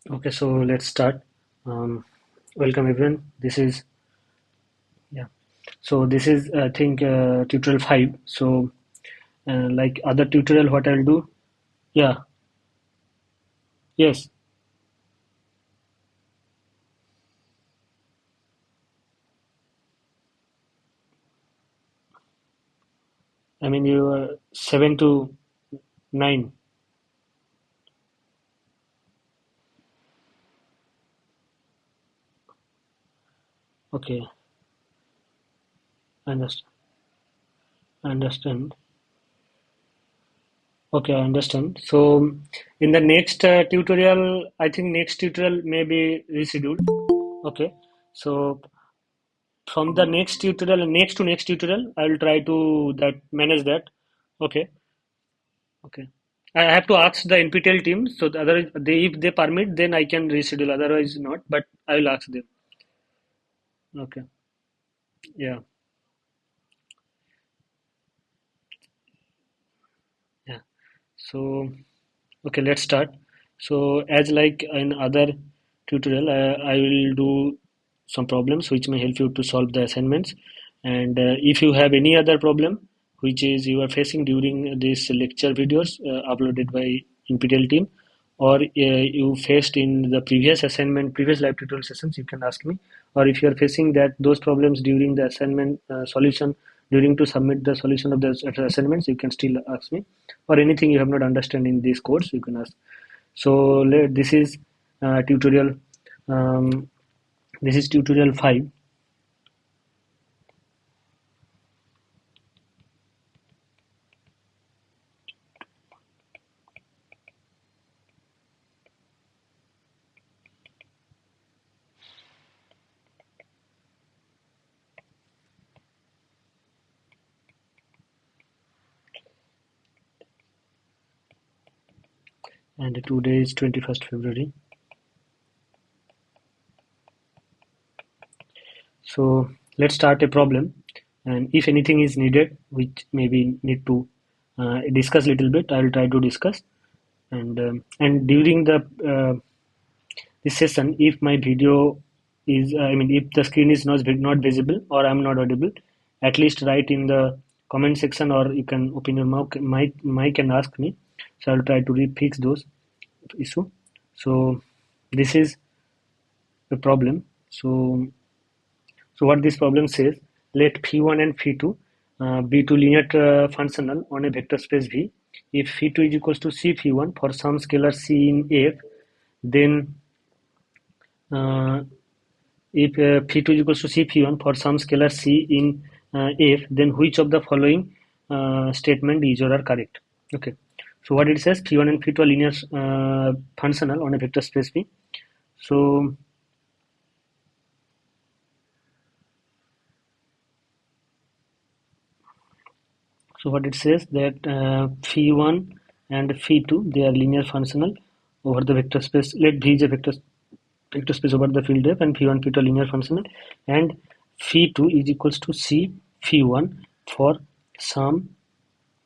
Okay, so let's start. Welcome everyone. Yeah. So this is I think tutorial 5. So like other tutorial, what I'll do? Yeah. Yes. I mean you 7 to 9. Okay. Understand. Understand. Okay, I understand. So in the next tutorial, I think next tutorial may be rescheduled. Okay. So from the next tutorial, next to next tutorial, I will try to that manage that. Okay. Okay. I have to ask the NPTEL team, so the other if they permit, then I can reschedule. Otherwise, not. But I will ask them. Okay. Yeah. Yeah. So okay, let's start. So as like in other tutorial, I will do some problems which may help you to solve the assignments. And if you have any other problem which is you are facing during this lecture videos uploaded by NPTEL team, or you faced in the previous assignment, previous live tutorial sessions, you can ask me. Or if you are facing that those problems during the assignment solution, during to submit the solution of the assignments, you can still ask me. Or anything you have not understand in this course, you can ask. So this is tutorial. Um, this is tutorial 5, and today is 21st February. So let's start a problem, and if anything is needed, which maybe need to discuss a little bit, I will try to discuss. And during the this session, if my video is, I mean, if the screen is not visible or I'm not audible, at least write in the comment section, or you can open your mic and ask me. So I'll try to fix those issue. So this is the problem. So what this problem says, let phi1 and phi2 be two linear functional on a vector space V. If phi2 is equals to c phi1 for some scalar c in F, then uh, if phi2 is equals to c phi1 for some scalar c in F, then which of the following statement is or are correct? Okay. So what it says, phi1 and phi2 are linear functional on a vector space V. So So what it says that phi1 and phi2 they are linear functional over the vector space. Let V is a vector space over the field F, and phi1 phi2 are linear functional, and phi2 is equals to c phi1 for some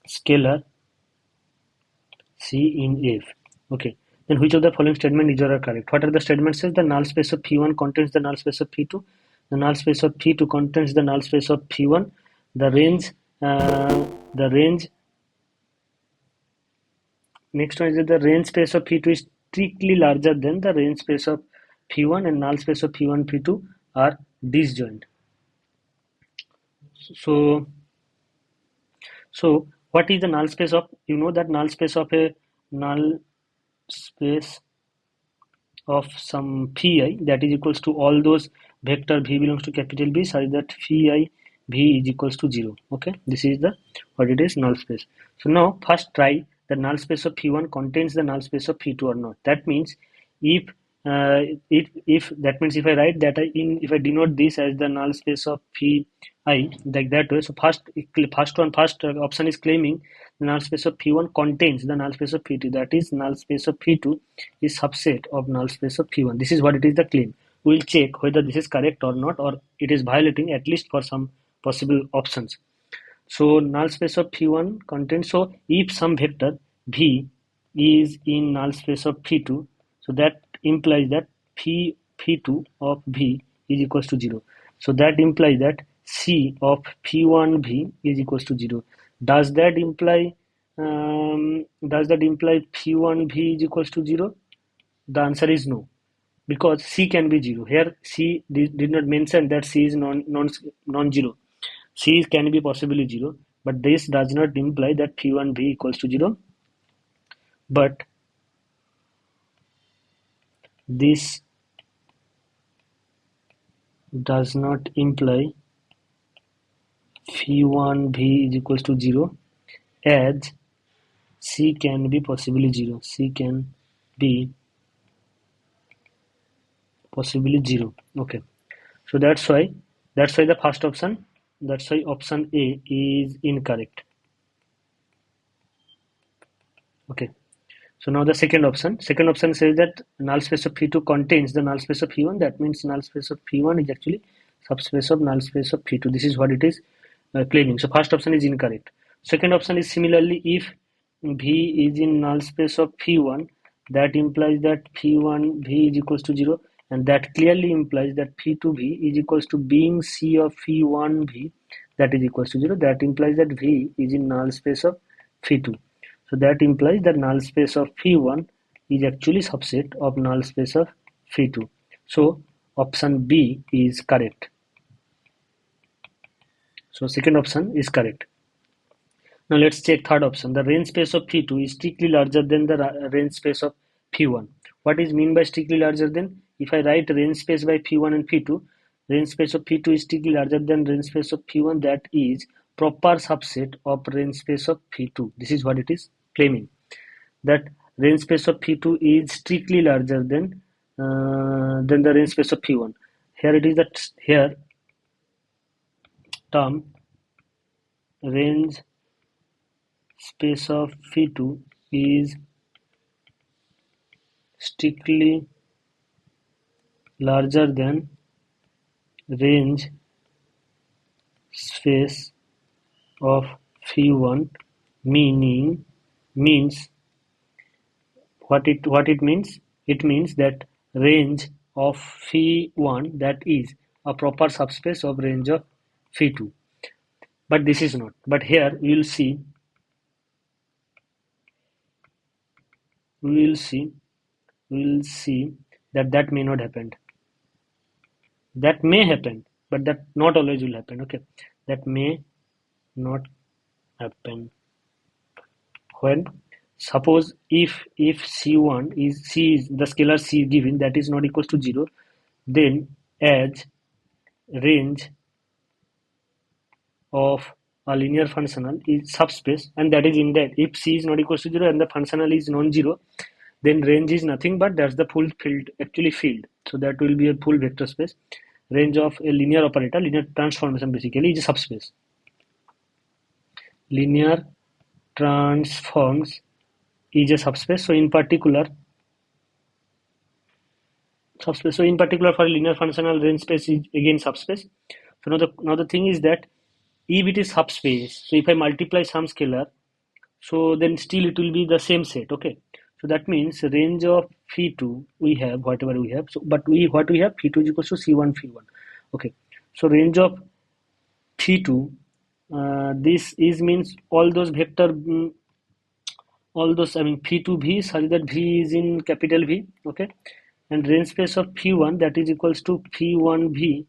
scalar c in F. Okay. Then which of the following statement is or are correct? What are the statements? Says the null space of phi1 contains the null space of phi2. The null space of phi2 contains the null space of phi1. The range the range Next one is that the range space of P2 is strictly larger than the range space of P1, and null space of P1 P2 are disjoint. So, so what is the null space of? You know that null space of a null space of some phi that is equals to all those vector v belongs to capital B such that phi v is equals to 0. Okay, this is the what it is, null space. So now first try the null space of phi1 contains the null space of phi2 or not. That means if if that means if I write that if I denote this as the null space of phi like that way. So first option is claiming the null space of phi1 contains the null space of phi2. That is, null space of phi2 is subset of null space of phi1. This is what it is, the claim. We'll check whether this is correct or not, or it is violating at least for some possible options. So null space of phi1 contains, so if some vector v is in null space of phi2, so that implies that P2 of V is equals to 0. So that implies that C of P1V is equals to 0. Does that imply P1V is equals to 0? The answer is no, because C can be 0. Here C did not mention that C is non-zero. C can be possibly 0, but this does not imply that P1V equals to 0. But this does not imply P1V is equals to 0, as C can be possibly 0. C can be possibly 0. Okay. So that's why the first option, that's why option A is incorrect. Okay. So now the second option. Second option says that null space of P2 contains the null space of P1. That means null space of P1 is actually subspace of null space of P2. This is what it is claiming. So first option is incorrect. Second option is similarly, if V is in null space of P1, that implies that P1V is equals to 0, and that clearly implies that P2V is equals to being C of P1V, that is equals to 0. That implies that V is in null space of P2. So that implies that null space of P1 is actually subset of null space of P2. So option B is correct. So second option is correct. Now let's check third option. The range space of P2 is strictly larger than the range space of P1. What is mean by strictly larger than? If I write range space by P1 and P2, range space of P2 is strictly larger than range space of P1, that is proper subset of range space of P2. This is what it is claiming, that range space of P2 is strictly larger than the range space of P1. Here it is that here term range space of P2 is strictly larger than range space of P1, means what it means? It means that range of Phi1, that is a proper subspace of range of Phi2. But this is not. But here we will see that may not happen. That may happen, but that not always will happen. Okay, that may not happen. When suppose if C1 is the scalar C given, that is not equals to 0, then as range of a linear functional is subspace, and that is in that if C is not equals to 0 and the functional is non-zero, then range is nothing but that's the full field, actually field. So that will be a full vector space. Range of a linear operator, linear transformation basically, is a subspace. Linear transforms is a subspace. So in particular for a linear functional, range space is again subspace. So now the thing is that if it is subspace, so if I multiply some scalar, so then still it will be the same set. Okay, so that means range of phi2 we have whatever we have. So but what we have, phi2 is equals to c1 phi1. Okay, so range of phi2, this is means all those vector, all those, I mean P2V such that V is in capital V. Okay, and range space of P1, that is equals to P1V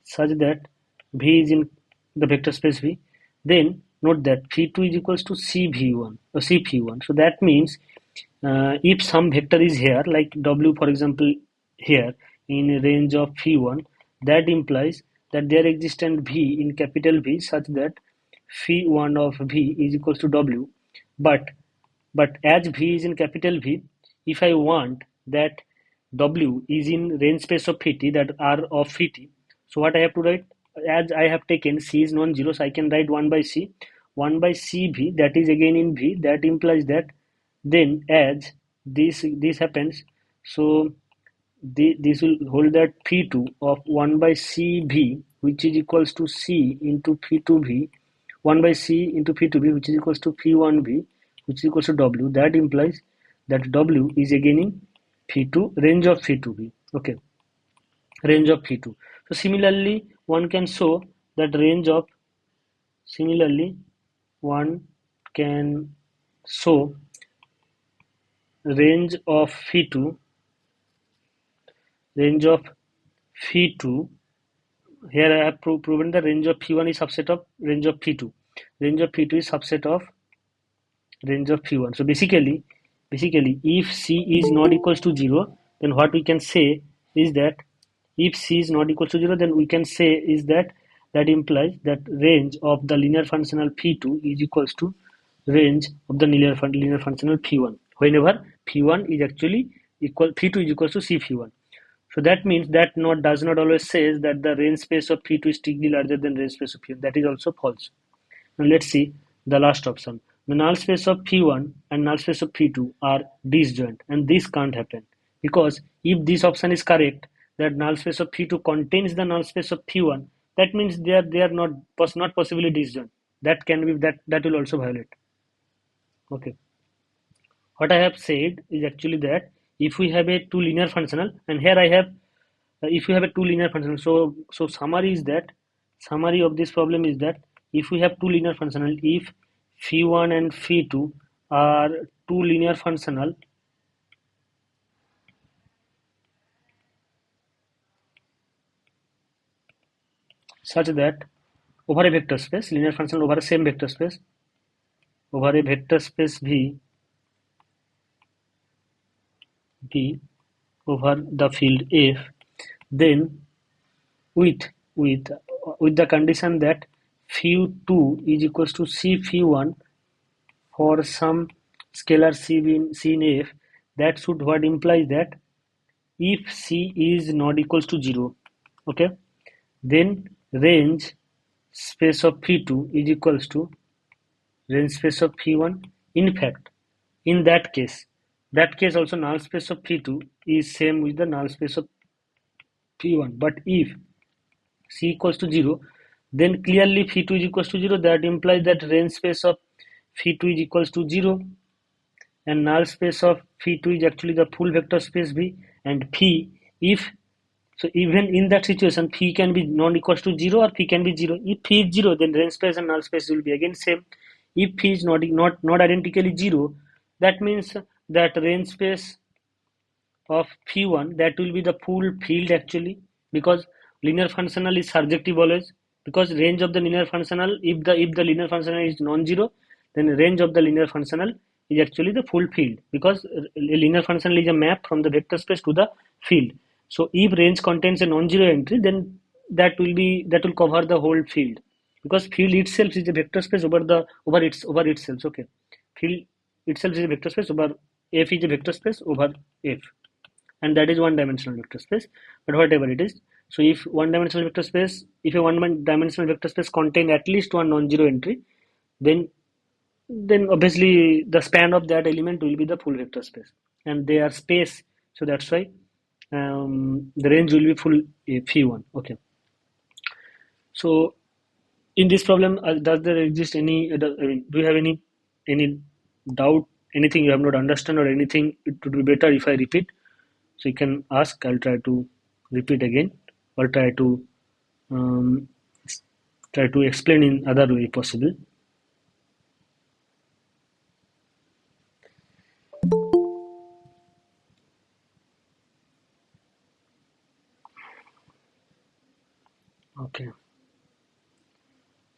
such that V is in the vector space V. Then note that P2 is equals to CV1 or CP1. So that means if some vector is here, like W for example here in a range of P1, that implies that there exists an V in capital V such that Phi1 of V is equals to W. But as V is in capital V, if I want that W is in range space of phi, that R of phi, so what I have to write? As I have taken C is non-zero, so I can write 1 by C. 1 by CV, that is again in V. That implies that then as this happens, so this will hold that phi2 of 1 by CV, which is equals to C into phi2V, 1 by C into phi2V, which is equals to phi1V, which is equals to W. That implies that W is again in phi2, range of phi2 be. Okay, range of phi2. So similarly, one can show that similarly, one can show range of phi2, range of phi2. Here I have proven the range of phi1 is subset of range of phi2. Range of phi2 is subset of range of phi1. So basically, if C is not equals to 0, then what we can say is that if C is not equals to 0, then we can say is that that implies that range of the linear functional phi2 is equals to range of the linear functional phi1. Whenever phi1 is actually equal, phi2 is equals to C phi1. So that means that not does not always says that the range space of phi2 is strictly larger than range space of phi1. That is also false. Now let's see the last option. The null space of phi1 and null space of phi2 are disjoint, and this can't happen because if this option is correct, that null space of phi2 contains the null space of phi1, that means they are not possibly disjoint. That can be that will also violate. Okay. What I have said is actually that if we have a two linear functional, and here I have if we have a two linear functional, so summary of this problem is that if we have two linear functional, if phi1 and phi2 are two linear functional such that over a vector space, linear function over a same vector space, over a vector space V over the field F, then with with with the condition that phi2 is equals to C phi1 for some scalar C in F, that should what implies that if C is not equals to 0, okay, then range space of phi2 is equals to range space of phi1. In fact, in that case also null space of phi2 is same with the null space of phi1. But if C equals to 0, then clearly phi2 is equals to 0. That implies that range space of phi2 is equals to 0, and null space of phi2 is actually the full vector space V, and phi, if so even in that situation phi can be non-equals to 0 or phi can be 0. If phi is 0, then range space and null space will be again same. If phi is not identically 0, that means that range space of phi1, that will be the full field actually, because linear functional is surjective always, because range of the linear functional, if the linear functional is non-zero, then range of the linear functional is actually the full field, because a linear functional is a map from the vector space to the field. So if range contains a non-zero entry, then that will cover the whole field, because field itself is a vector space over itself. Okay, field itself is a vector space over F, is a vector space over F, and that is one dimensional vector space. But whatever it is, so if a one dimensional vector space contain at least one non-zero entry, then obviously the span of that element will be the full vector space, and they are space, so that's why the range will be full phi1. Okay, so in this problem, does there exist any I mean, do you have any doubt, anything you have not understand, or anything it would be better if I repeat? So you can ask. I'll try to repeat again, or um, try to explain in other way possible. Okay.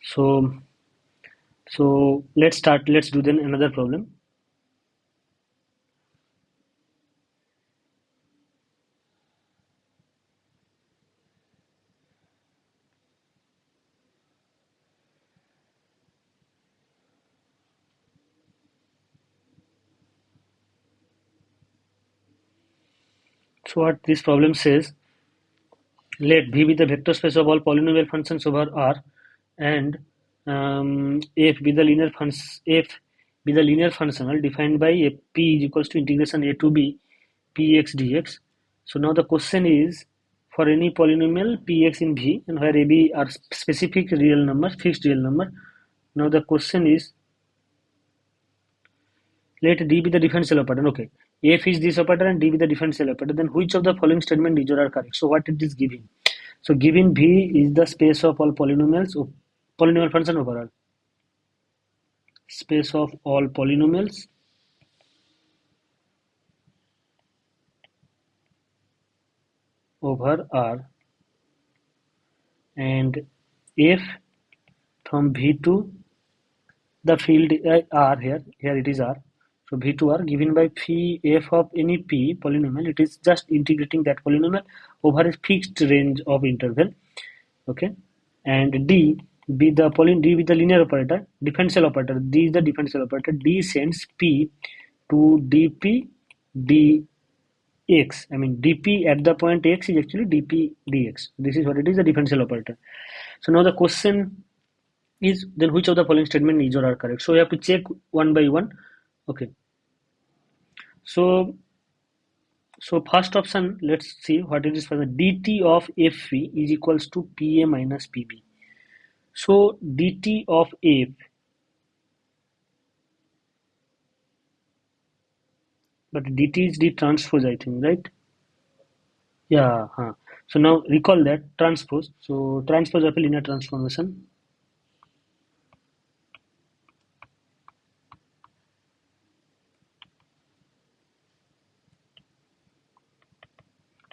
So let's start. Let's do then another problem. So what this problem says, let V be the vector space of all polynomial functions over R, and F be the linear functional defined by a P is equals to integration a to b px dx. So now the question is, for any polynomial px in V, and where ab are specific real numbers, fixed real number. Now the question is, let D be the differential operator. Okay, F is this operator and D with the differential operator, then which of the following statement is or are correct? So what it is giving? So given V is the space of all polynomials, polynomial function over R. Space of all polynomials over R, and F from V to the field R here it is R. So V to R given by phi F of any P polynomial, it is just integrating that polynomial over a fixed range of interval. Okay, and D be the D with the linear operator, differential operator. D is the differential operator. D sends P to dp dx. I mean dp at the point x is actually dp dx. This is what it is, the differential operator. So now the question is, then which of the following statement is or are correct? So we have to check one by one. Okay. So first option, let's see what it is for the dt of fv is equals to pa minus pb. So dt of f, but dt is the transpose, I think, right? Yeah. So now recall that transpose. So transpose of a linear transformation.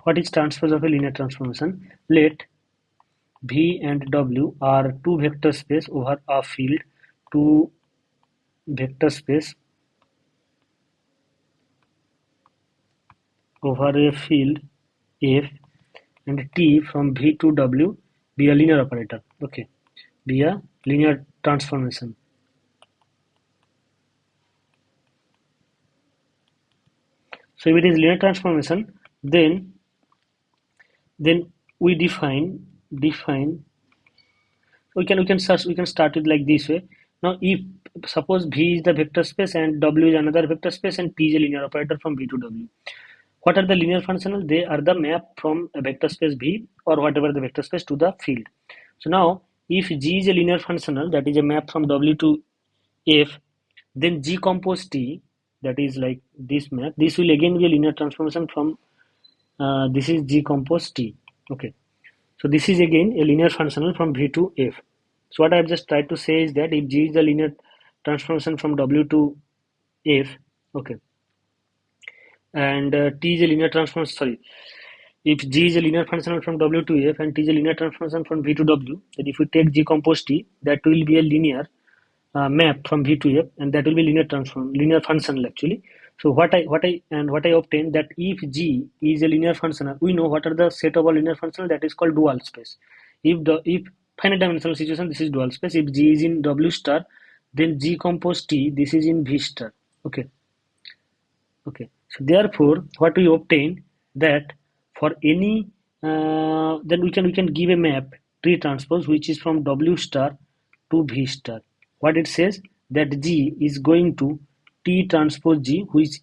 What is transpose of a linear transformation? Let V and W are two vector space over a field, two vector space over a field F, and T from V to W be a linear operator. Okay, be a linear transformation. So if it is linear transformation, then we define we can start it like this way. Now if suppose V is the vector space and W is another vector space and T is a linear operator from V to W. What are the linear functional? They are the map from a vector space V or whatever the vector space to the field. So now if G is a linear functional, that is a map from W to F, then G compose T, that is like this map. This will again be a linear transformation from this is G compose T. Okay. So this is again a linear functional from V to F. So what I have just tried to say is that if G is the linear transformation from W to F, okay, and T is a linear transformation, sorry, if G is a linear functional from W to F and T is a linear transformation from V to W, then if we take G compose T, that will be a linear map from V to F, and that will be linear functional actually. So what I obtained that if G is a linear functional, we know what are the set of all linear functional, that is called dual space. If finite dimensional situation, this is dual space. If G is in W star, then G compose T, this is in V star. Okay. Okay. So therefore, what we obtain that for any then we can give a map T transpose which is from W star to V star. What it says that G is going to T transpose G, which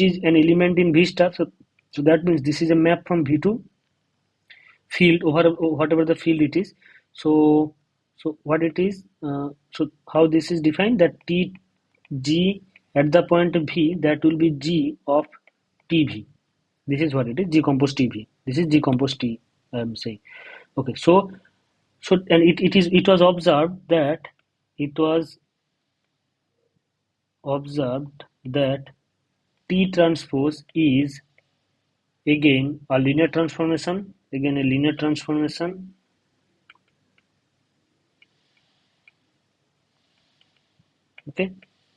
is an element in V star. So that means this is a map from V to field over whatever the field it is. So what it is, so how this is defined, that T G at the point V, that will be G of TV. This is what it is, G compose TV. This is G compose T, I am saying. Okay, so and it was observed that T transpose is again a linear transformation, okay,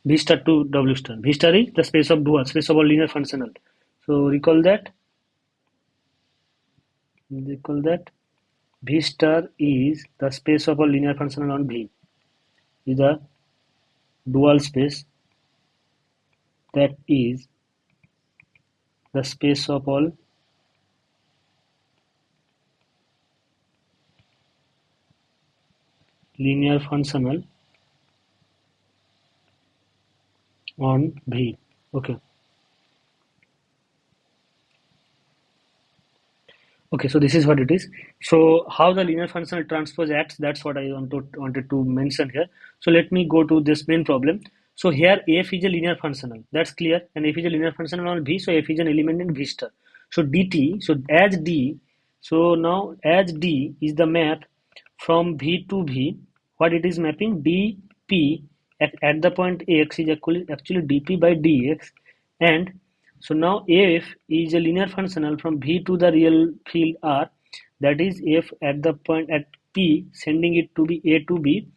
V star to W star. V star is the space of dual, space of all linear functional. So recall that V star is the space of a linear functional on V, is a dual space that is the space of all linear functional on V. Okay. Okay, so this is what it is. So how the linear functional transpose acts, that's what I wanted to mention here. So let me go to this main problem. So here f is a linear functional. That's clear. And f is a linear functional on V, so f is an element in V star. So dt, so as d, so now as d is the map from V to V, what it is mapping dp at the point x is actually dp by dx, and so now f is a linear functional from V to the real field R, that is f at the point at P, sending it to be a to B,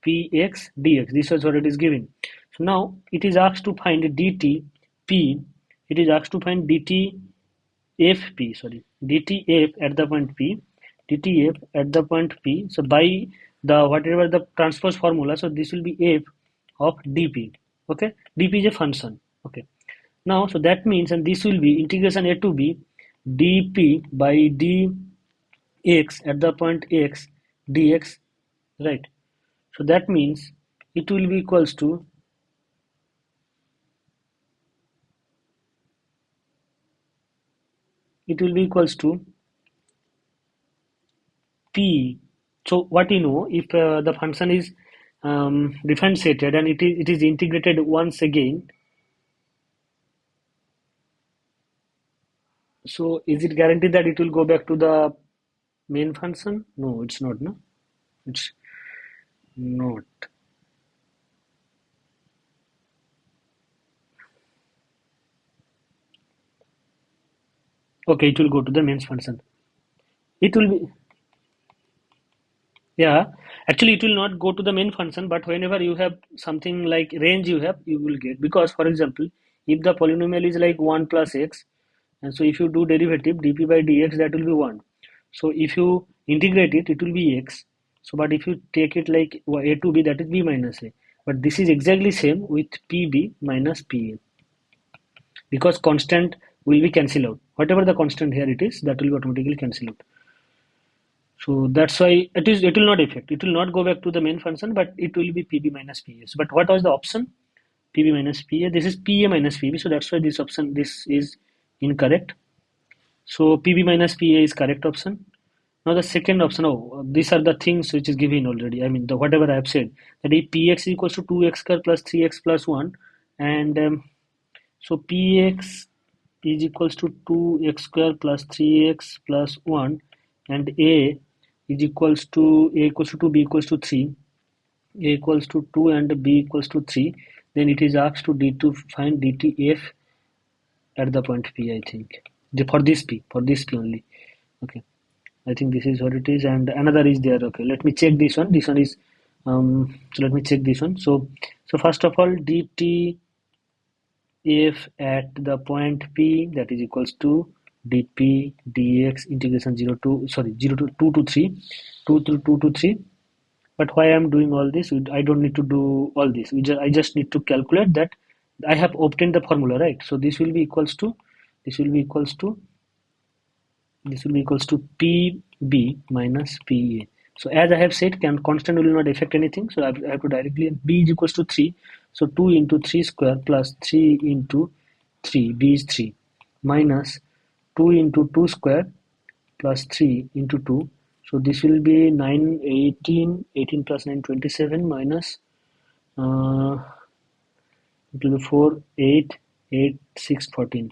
px dx. This is what it is giving. So now it is asked to find dt p. It is asked to find dt fp, sorry, dt f at the point P, dt f at the point P. So by the whatever the transpose formula, so this will be f of dp. Okay, dp is a function. Okay, now so that means, and this will be integration a to b dp by dx at the point x dx, right? So that means it will be equals to, it will be equals to p. So what you know, if the function is differentiated and it is integrated once again, so is it guaranteed that it will go back to the main function? No, it's not. No, it's not. Okay, it will go to the main function. It will be, yeah, actually it will not go to the main function, but whenever you have something like range you will get, because for example, if the polynomial is like 1 plus x, and so if you do derivative dp by dx, that will be 1. So if you integrate it, it will be x. So but if you take it like a to b, that is b minus a. But this is exactly same with pb minus pa, because constant will be cancelled out. Whatever the constant here it is, that will be automatically cancelled out. So that's why it will not affect. It will not go back to the main function, but it will be PB minus PA. So, but what was the option? PB minus PA. This is PA minus PB. So that's why this option, this is incorrect. So PB minus PA is correct option. Now the second option, oh, these are the things which is given already. I mean, the whatever I have said, that if px is equals to 2x square plus 3x plus 1, and so px is equals to 2x square plus 3x plus 1, and a is equals to a equals to 2, b equals to 3, a equals to 2 and b equals to 3, then it is asked to d to find dtf at the point p, I think. For this p only. Okay, I think this is what it is, and another is there. Okay, let me check this one. This one is so let me check this one. So first of all, dt if at the point P, that is equals to dp dx integration 0 to, sorry, 0 to 2 to 3, 2 to 2 to 3. But why I'm doing all this, I don't need to do all this. I just need to calculate that I have obtained the formula, right? So this will be equals to, this will be equals to, this will be equals to pb minus pa. So as I have said, constant will not affect anything, so I have to directly, b is equals to 3, so 2 into 3 square plus 3 into 3, b is 3, minus 2 into 2 square plus 3 into 2, so this will be 9, 18, 18 plus 9, 27, minus it will be 4, 8, 8, 6, 14.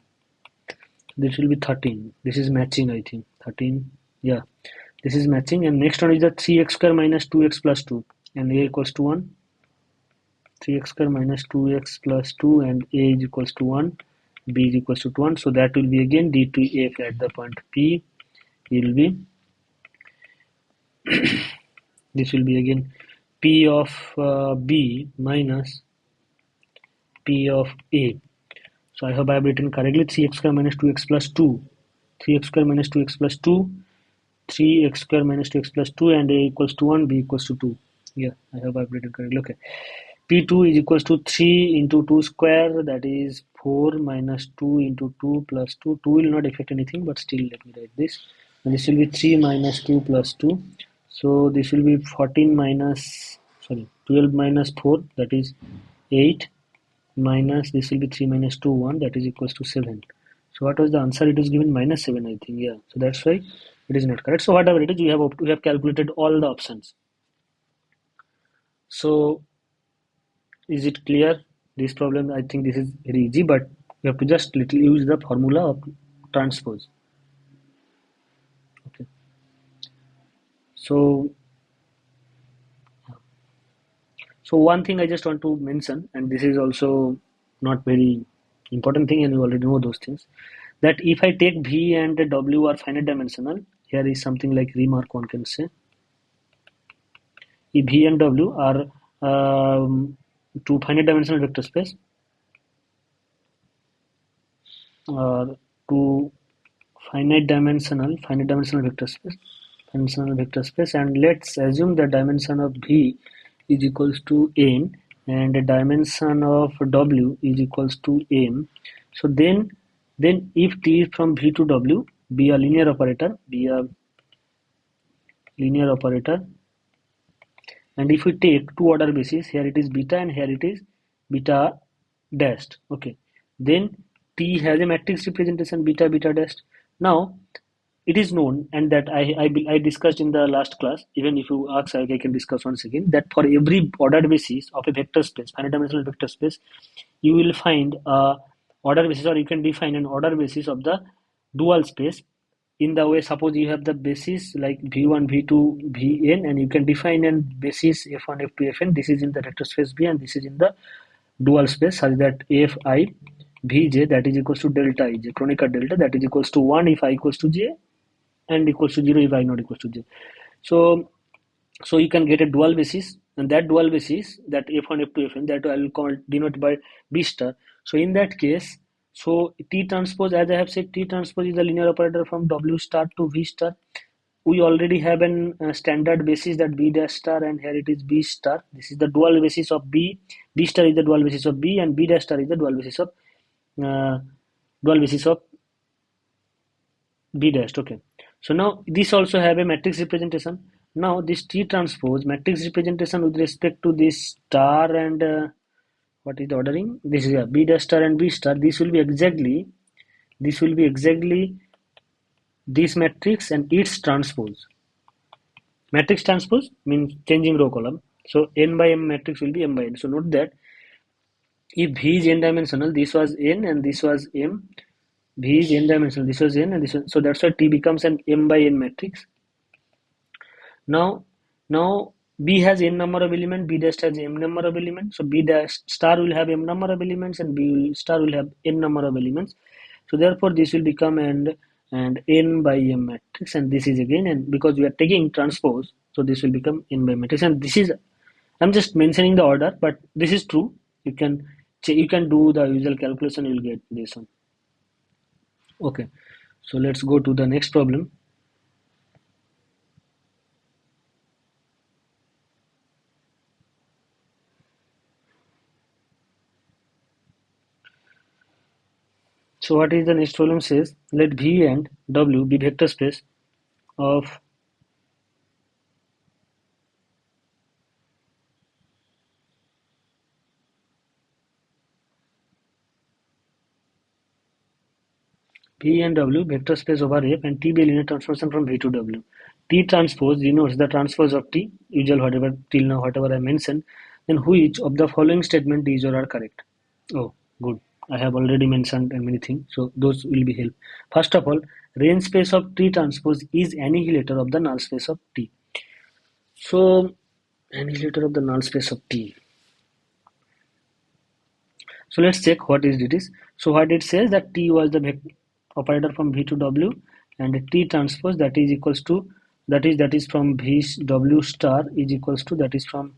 This will be 13. This is matching, I think. 13, yeah. This is matching, and next one is the 3x square minus 2x plus 2, and a equals to 1. 3x square minus 2x plus 2, and a is equals to 1, b is equals to 1. So that will be again d2f at the point P will be, this will be again p of b minus p of a. So I hope I have written correctly. 3x square minus 2x plus 2, 3x square minus 2x plus 2, 3x square minus 2x plus 2, and a equals to 1, b equals to 2. Yeah, I hope I've written correctly. Okay. P2 is equals to 3 into 2 square, that is 4 minus 2 into 2 plus 2. 2 will not affect anything, but still let me write this. And this will be 3 minus 2 plus 2. So this will be 14 minus, sorry, 12 minus 4, that is 8, minus this will be 3 minus 2, 1, that is equals to 7. So what was the answer? It is given minus 7, I think. Yeah, so that's why it is not correct. So whatever it is, we have calculated all the options. So is it clear? This problem, I think this is very easy, but you have to just little use the formula of transpose. Okay. So, so one thing I just want to mention, and this is also not very important thing, and you already know those things, that if I take V and W are finite dimensional, here is something like remark one can say. If V and W are two finite dimensional vector space, or two finite dimensional vector space, and let's assume the dimension of V is equals to n and the dimension of W is equals to m. So then if T is from V to W, be a linear operator, and if we take two order basis, here it is beta and here it is beta dashed. Okay, then T has a matrix representation beta beta dashed. Now it is known, and that I discussed in the last class. Even if you ask, I can discuss once again, that for every ordered basis of a vector space, finite dimensional vector space, you will find a order basis, or you can define an order basis of the dual space in the way, suppose you have the basis like v1 v2 vn, and you can define a basis f1 f2 fn. This is in the vector space B, and this is in the dual space, such that fi vj, that is equals to delta ij, Kronecker delta, that is equals to 1 if I equals to j, and equals to 0 if I not equals to j. So you can get a dual basis, and that dual basis, that f1 f2 fn, that I will call denoted by b star. So in that case, so T transpose, as I have said, T transpose is the linear operator from W star to V star. We already have an standard basis, that B dash star, and here it is B star. This is the dual basis of B. B star is the dual basis of B, and B dash star is the uh, dual basis of B dashed. Okay. So now this also have a matrix representation. Now this T transpose matrix representation with respect to this star and what is the ordering? This is B dash star and B star. This will be exactly this matrix and its transpose. Matrix transpose means changing row column. So n by m matrix will be m by n. So note that if V is n dimensional, this was n and this was m. V is n dimensional, this was n and this was, so that's why T becomes an m by n matrix. Now B has n number of elements, B dash has m number of elements. So B dash star will have m number of elements and B star will have n number of elements. So therefore this will become and n by m matrix, and this is again, and because we are taking transpose, so this will become n by matrix. And this is, I'm just mentioning the order, but this is true. You can do the usual calculation, you will get this one. Okay, so let's go to the next problem. So what is the next problem says, let V and W be vector space of V and W vector space over F, and T be a linear transformation from V to W. T transpose denotes the transpose of T, usual whatever till now whatever I mentioned. Then which of the following statement is or are correct? Oh, good. I have already mentioned many things, so those will be help. First of all, range space of T transpose is annihilator of the null space of T. So annihilator of the null space of T. So let's check what is it is. So what it says, that T was the operator from V to W, and T transpose, that is equals to, that is from V W star is equals to, that is from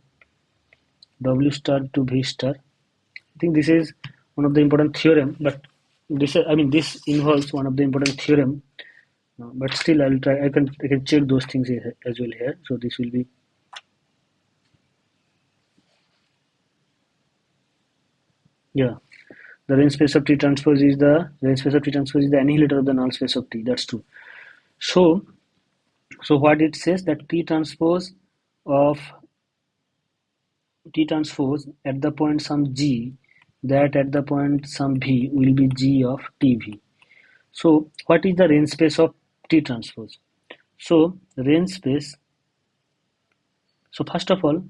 W star to V star. I think this is one of the important theorem, but this involves one of the important theorem. But still I'll try, I can check those things as well here. So this will be, yeah, the range space of T transpose is the annihilator of the null space of T. That's true. So what it says, that of T transpose at the point some G, that at the point some V will be G of TV. So what is the range space of T transpose? So range space, so first of all,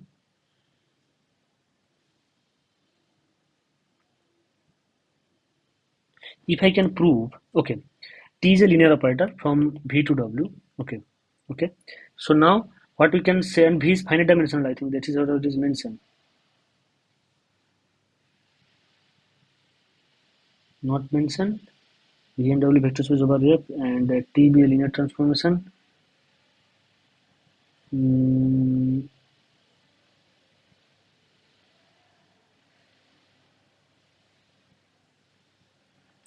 If I can prove, okay, T is a linear operator from V to W, okay, okay. So now what we can say, and V is finite dimensional, I think that is what it is mentioned. Not mentioned. V and W vector space over F and T be a linear transformation. Mm,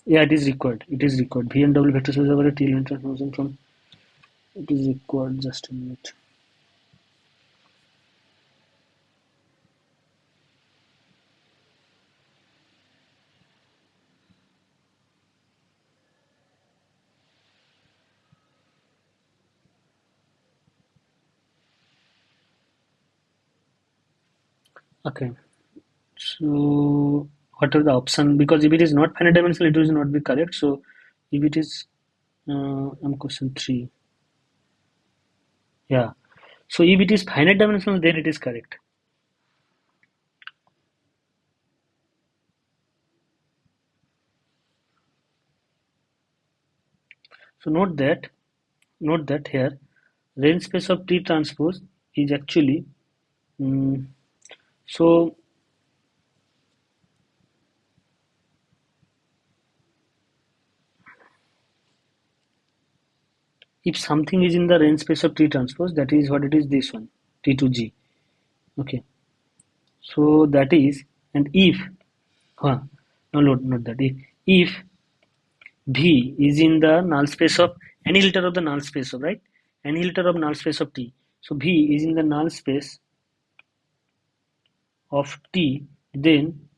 yeah, it is required. It is required. V and W vector space over a T linear transformation from. It is required. Just a minute. Okay. So what are the option? Because if it is not finite dimensional, it will not be correct. So if it is, I'm question 3. Yeah. So if it is finite dimensional, then it is correct. So note that here, range space of T transpose is actually, mm, so if something is in the range space of T transpose, that is what it is, this one, T to G. Okay. So that is, and if, no, not that. If V is in the null space of annihilator of the null space of, right? Annihilator of null space of T. So V is in the null space of T, then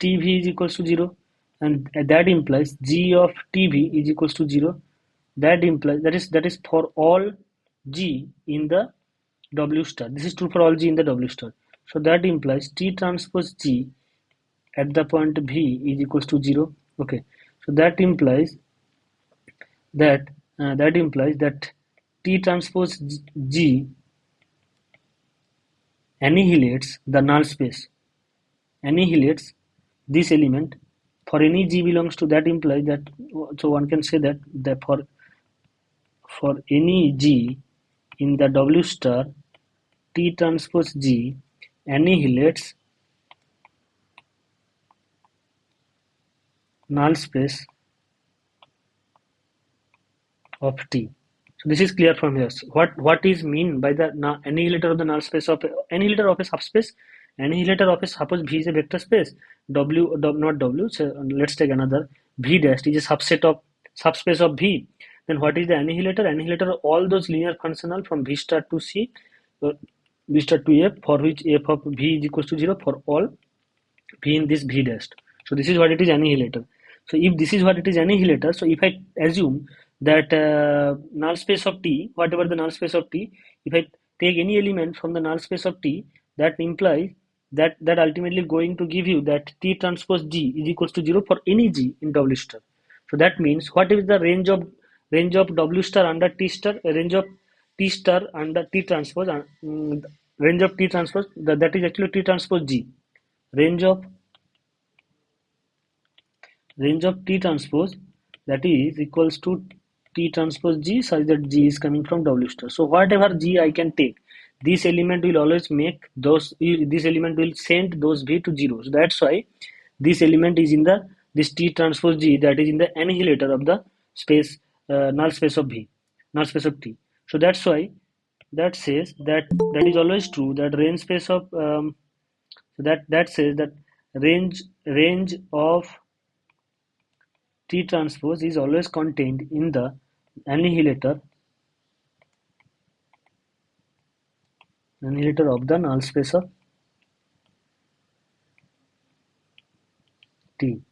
TV is equals to 0, and that implies G of TV is equals to 0. That implies, that is for all G in the W star. This is true for all G in the W star. So that implies T transpose G at the point V is equals to 0. Okay. So that that implies that T transpose G annihilates the null space, annihilates this element for any G belongs to, that implies that, so one can say that for any G in the W star, T transpose G annihilates null space of T. So this is clear from here. So what is mean by the annihilator of the null space of annihilator of a subspace? Annihilator of a, suppose V is a vector space. Not W. So let's take another. V dash is a subset of subspace of V. Then what is the annihilator? Annihilator of all those linear functional from V star to C, V star to F, for which F of V is equals to 0 for all V in this V dash. So this is what it is, annihilator. So if this is what it is, annihilator, so if I assume that null space of T, whatever the null space of T, if I take any element from the null space of T, that implies that ultimately going to give you that T transpose G is equals to 0 for any G in W star. So that means what is the range of W star under T star, range of T star under T transpose, range of T transpose, that is actually T transpose G. Range of T transpose, that is equals to T transpose G, such that G is coming from W star. So whatever G I can take, this element will always make those, this element will send those V to 0. So that's why this element is in the, this T transpose G, that is in the annihilator of the space, null space of V, null space of T. So that's why that says that that is always true, that range space of, so that says that range of T transpose is always contained in the annihilator of the null space of T.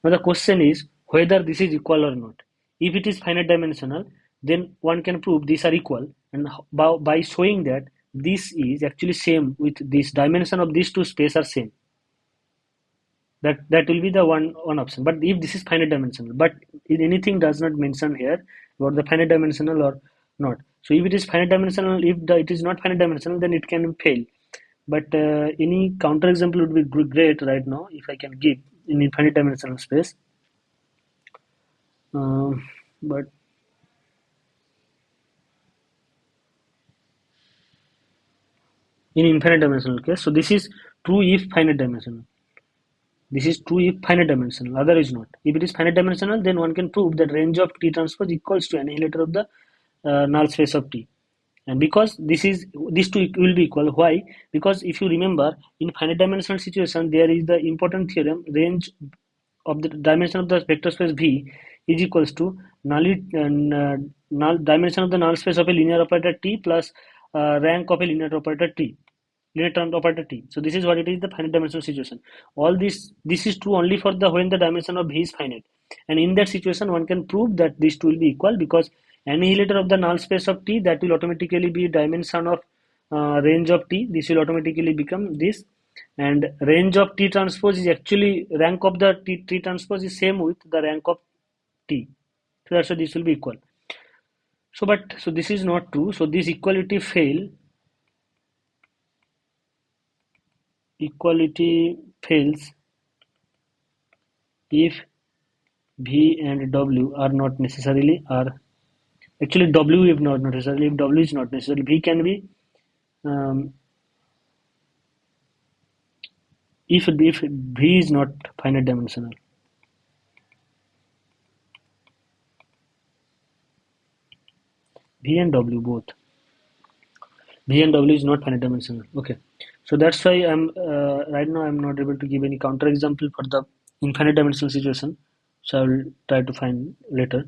Now the question is whether this is equal or not. If it is finite dimensional, then one can prove these are equal, and by showing that this is actually same with this dimension of these two space are same. That will be the one option. But if this is finite dimensional, but anything does not mention here about the finite dimensional or not. So if it is finite dimensional, if it is not finite dimensional, then it can fail. But any counter example would be great right now if I can give in infinite dimensional space. But in infinite dimensional case, so this is true if finite dimensional. This is true if finite dimensional, other is not. If it is finite dimensional, then one can prove that range of T transpose equals to annihilator of the null space of T. And because these two will be equal, why? Because if you remember, in finite dimensional situation, there is the important theorem: range of the dimension of the vector space V is equals to null dimension of the null space of a linear operator T plus rank of a linear operator T. Linear term operator T. So this is what it is, the finite dimensional situation. All this is true only for the when the dimension of V is finite. And in that situation, one can prove that these two will be equal, because annihilator of the null space of T, that will automatically be dimension of range of T. This will automatically become this. And range of T transpose is actually rank of the T transpose is same with the rank of T. So that's why this will be equal. So this is not true. So this equality fails if V and W are not necessarily are actually W if not necessarily, if W is not necessarily, V can be um, if V is not finite dimensional. V and W both. V and W is not finite dimensional. Okay, so that's why I'm right now I'm not able to give any counter example for the infinite dimensional situation. So I will try to find later.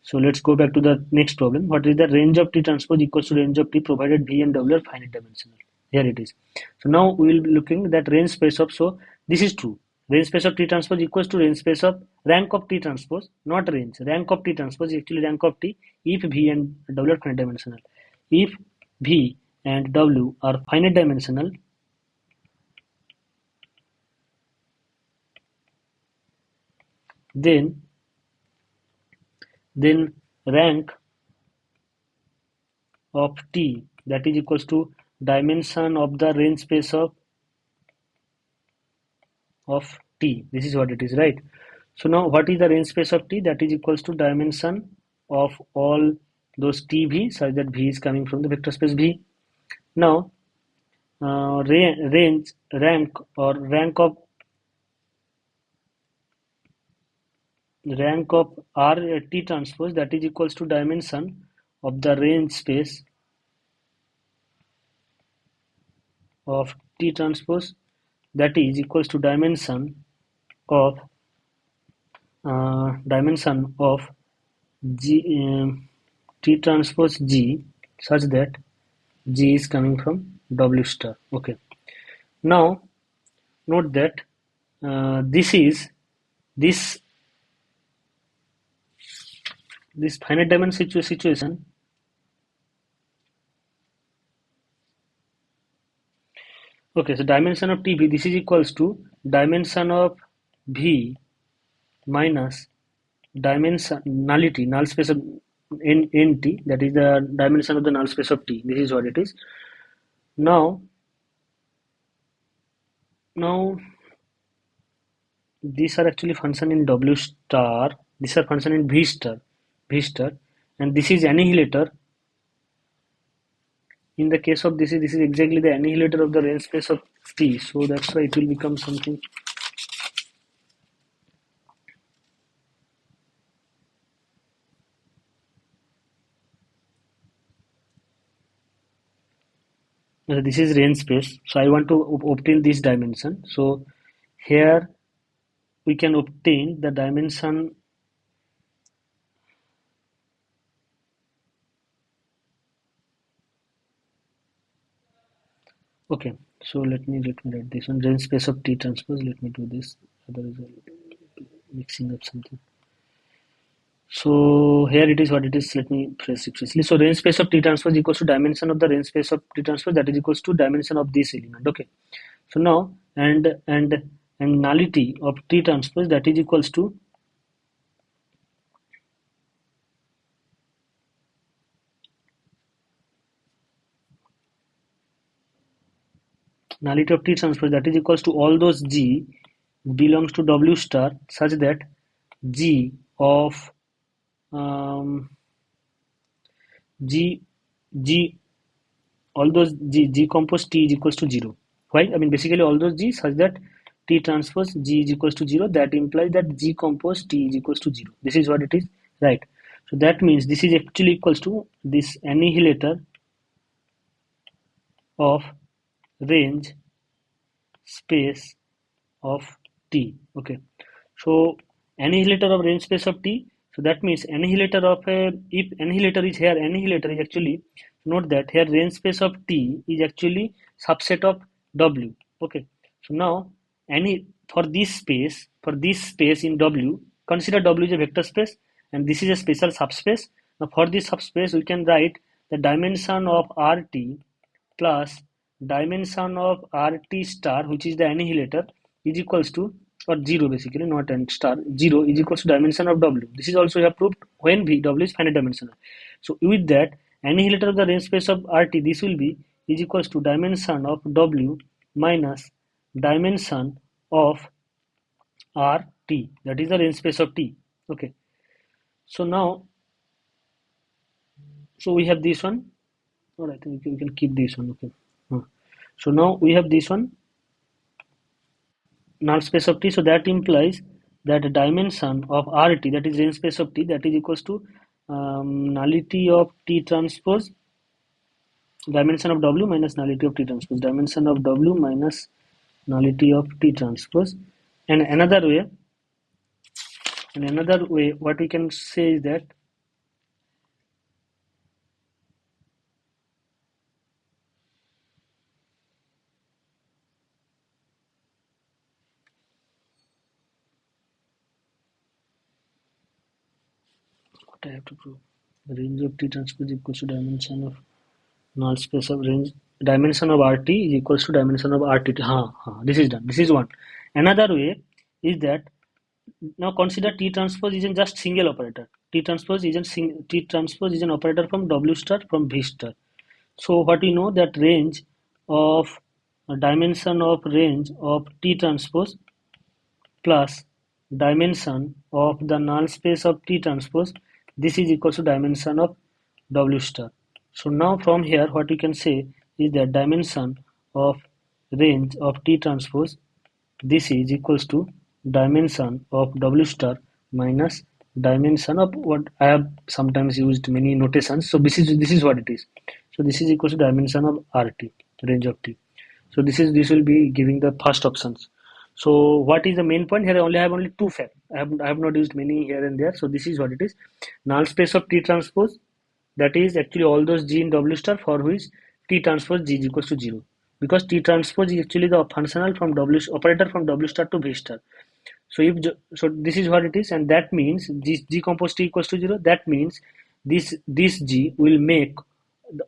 So let's go back to the next problem. What is the range of T transpose equals to range of T provided V and W are finite dimensional? Here it is. So now we will be looking at range space of, so this is true. Range space of T transpose equals to range space of rank of T transpose, not range. Rank of T transpose is actually rank of T if V and W are finite dimensional. If V and W are finite dimensional, then rank of T, that is equals to dimension of the range space of T. This is what it is, right? So now what is the range space of T? That is equals to dimension of all those TV such that V is coming from the vector space V. Now rank of R T transpose, that is equals to dimension of the range space of T transpose, that is equals to of dimension of G T transpose G such that G is coming from W star. Okay. Now note that this finite dimension situation. Okay, so dimension of TV, this is equals to dimension of V minus dimension null space of NT, that is the dimension of the null space of T. This is what it is. Now these are actually function in W star, these are function in V star, and this is annihilator. In the case of this is exactly the annihilator of the range space of T, so that's why it will become something. This is range space, so I want to obtain this dimension. So here we can obtain the dimension. Okay, so let me write this one, range space of T transpose. Let me do this, otherwise I'll be mixing up something. So here it is what it is. Let me press it precisely. So range space of T transpose equals to dimension of the range space of T transpose, that is equals to dimension of this element. Okay. So now and nullity of T transpose, that is equals to nullity of T transpose, that is equals to all those G belongs to W star such that G of um, G G all those G compose T is equals to 0. Why? I mean basically all those G such that T transpose G is equals to 0, that implies that G compose T is equals to 0. This is what it is, right? So that means this is actually equals to this annihilator of range space of T. Okay. So annihilator of range space of T. So that means annihilator of a, if annihilator is here, annihilator is actually, note that here range space of T is actually subset of W. Okay. So now any for this space in W, consider W is a vector space and this is a special subspace. Now for this subspace we can write the dimension of RT plus dimension of RT star, which is the annihilator, is equals to, or 0 basically, not n star, 0 is equals to dimension of W. This is also we have proved when W is finite dimensional. So with that, annihilator of the range space of RT, this will be is equals to dimension of W minus dimension of RT, that is the range space of T. Okay. So now, so we have this one. All right, I think we can keep this one. Okay. So now we have this one, null space of T. So that implies that the dimension of RT, that is range space of T, that is equals to nullity of T transpose, dimension of W minus nullity of T transpose, dimension of W minus nullity of T transpose. And another way, what we can say is that what I have to prove, the range of T transpose equals to dimension of null space of range, dimension of RT is equals to dimension of RT. This is done. This is one. Another way is that now consider T transpose is in just single operator. T transpose is an operator from W star from V star. So what we know that range of dimension of range of T transpose plus dimension of the null space of T transpose, this is equal to dimension of W star. So now from here what we can say is that dimension of range of T transpose, this is equals to dimension of W star minus dimension of, what I have sometimes used many notations. So this is what it is. So this is equal to dimension of RT, range of T. So this will be giving the first options. So what is the main point here? I have only two facts. I have not used many here and there. So this is what it is. Null space of T transpose, that is actually all those G in W star for which T transpose G is equals to 0. Because T transpose is actually the functional from W operator from W star to V star. So so this is what it is, and that means G compose T equals to 0. That means this G will make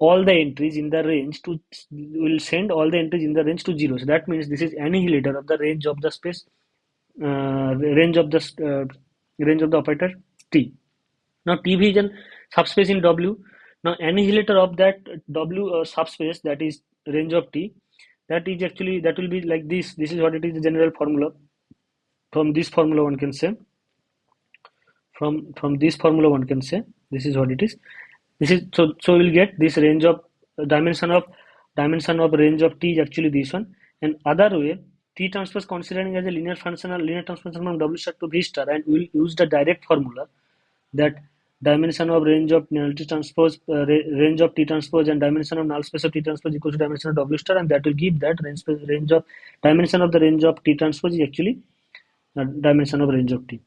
all the entries in the range to, will send all the entries in the range to 0. So that means this is annihilator of the range of the space, range of the range of the operator T. Now TV is a subspace in W. Now annihilator of that W subspace, that is range of T, that is actually, that will be like this. This is what it is, the general formula. From this formula one can say, from this formula one can say this is what it is. This is, so we'll get this range of dimension of range of T is actually this one. And other way, T transpose considering as a linear transformation from W star to V star, and we'll use the direct formula that dimension of range of null T transpose, range of T transpose, and dimension of null space of T transpose equals to dimension of W star, and that will give that range of dimension of the range of T transpose is actually dimension of range of T.